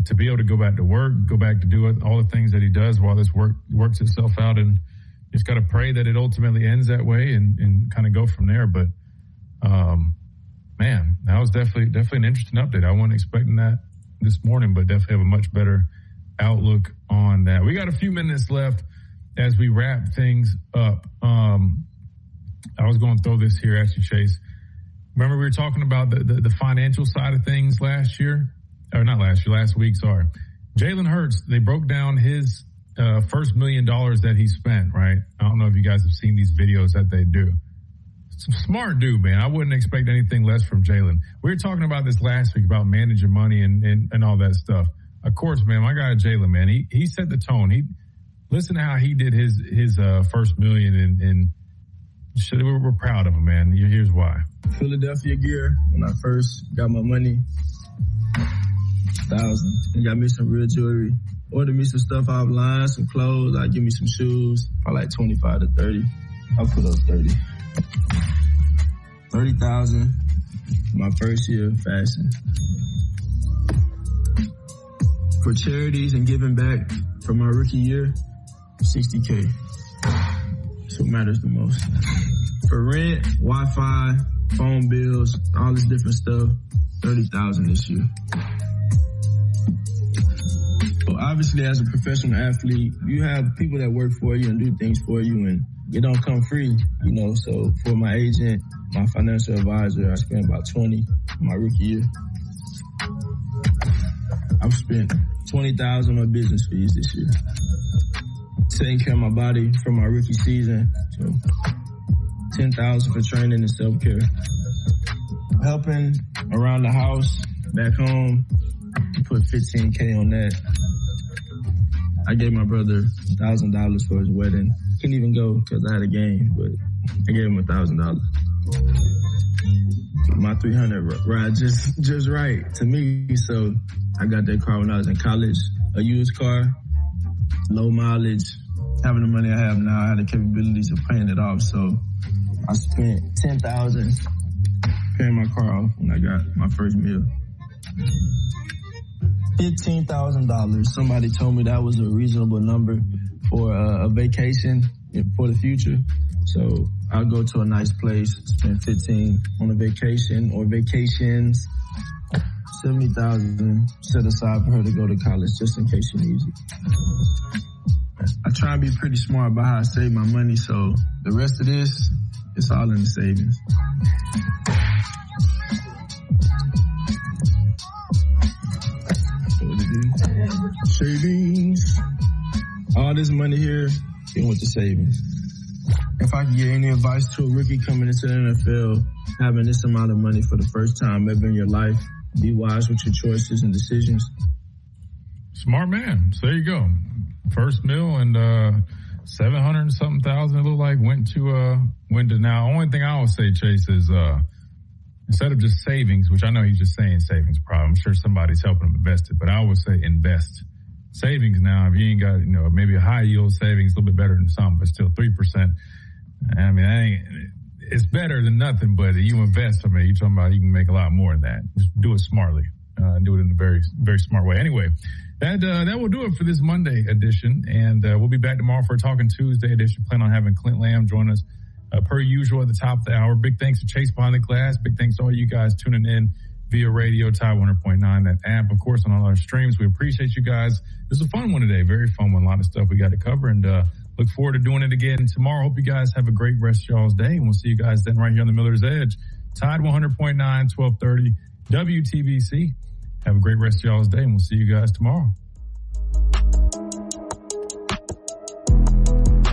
to be able to go back to work, go back to do all the things that he does while this works itself out. And just got to pray that it ultimately ends that way and kind of go from there. But, man, that was definitely an interesting update. I wasn't expecting that this morning, but definitely have a much better outlook on that. We got a few minutes left as we wrap things up. I was going to throw this here at you, Chase. Remember we were talking about the financial side of things last week, sorry. Jalen Hurts, they broke down his first $1 million that he spent, right? I don't know if you guys have seen these videos that they do. Smart dude, man. I wouldn't expect anything less from Jalen. We were talking about this last week about managing money and all that stuff. Of course, man, my guy Jalen, man, he set the tone. Listen to how he did his first $1 million, and we're proud of him, man. Here's why. Philadelphia gear, when I first got my money, $1,000. And got me some real jewelry. Ordered me some stuff offline, some clothes. I'd give me some shoes, probably like 25 to 30. I'll put up 30. 30,000 my first year of fashion. For charities and giving back for my rookie year, $60K. That's what matters the most. For rent, Wi-Fi, phone bills, all this different stuff, $30,000 this year. So obviously, as a professional athlete, you have people that work for you and do things for you, and it don't come free, So for my agent, my financial advisor, I spent about $20 my rookie year. I've spent $20,000 on business fees this year. Taking care of my body for my rookie season, so $10,000 for training and self-care. Helping around the house, back home, put $15K on that. I gave my brother $1,000 for his wedding. Couldn't even go because I had a game, but I gave him $1,000. My 300 ride just right to me, so I got that car when I was in college, a used car, low mileage. Having the money I have now, I had the capabilities of paying it off, so I spent $10,000 paying my car off when I got my first meal. $15,000. Somebody told me that was a reasonable number for a vacation for the future. So I'll go to a nice place, spend $15,000 on a vacation or vacations. $70,000 set aside for her to go to college just in case she needs it. I try and be pretty smart about how I save my money, so the rest of this, it's all in the savings. Savings. All this money here, it went to savings. If I could give any advice to a rookie coming into the NFL, having this amount of money for the first time ever in your life, be wise with your choices and decisions. Smart man. So there you go. First meal and 700 and something thousand, it looked like, went to now. Only thing I would say, Chase, is instead of just savings, which I know he's just saying savings probably, I'm sure somebody's helping him invest it, but I would say invest. Savings now, if you ain't got, maybe a high yield savings, a little bit better than some, but still 3%. I mean, it's better than nothing, but you invest, you're talking about you can make a lot more than that. Just do it smartly. Do it in a very, very smart way. Anyway, that will do it for this Monday edition, and we'll be back tomorrow for a Talking Tuesday edition. Plan on having Clint Lamb join us per usual at the top of the hour. Big thanks to Chase behind the glass. Big thanks to all you guys tuning in via radio, Tide 100.9, that app, of course, on all our streams. We appreciate you guys. This was a fun one today, very fun one. A lot of stuff we got to cover, and look forward to doing it again tomorrow. Hope you guys have a great rest of y'all's day, and we'll see you guys then right here on the Miller's Edge. Tide 100.9, 1230, WTBC. Have a great rest of y'all's day, and we'll see you guys tomorrow.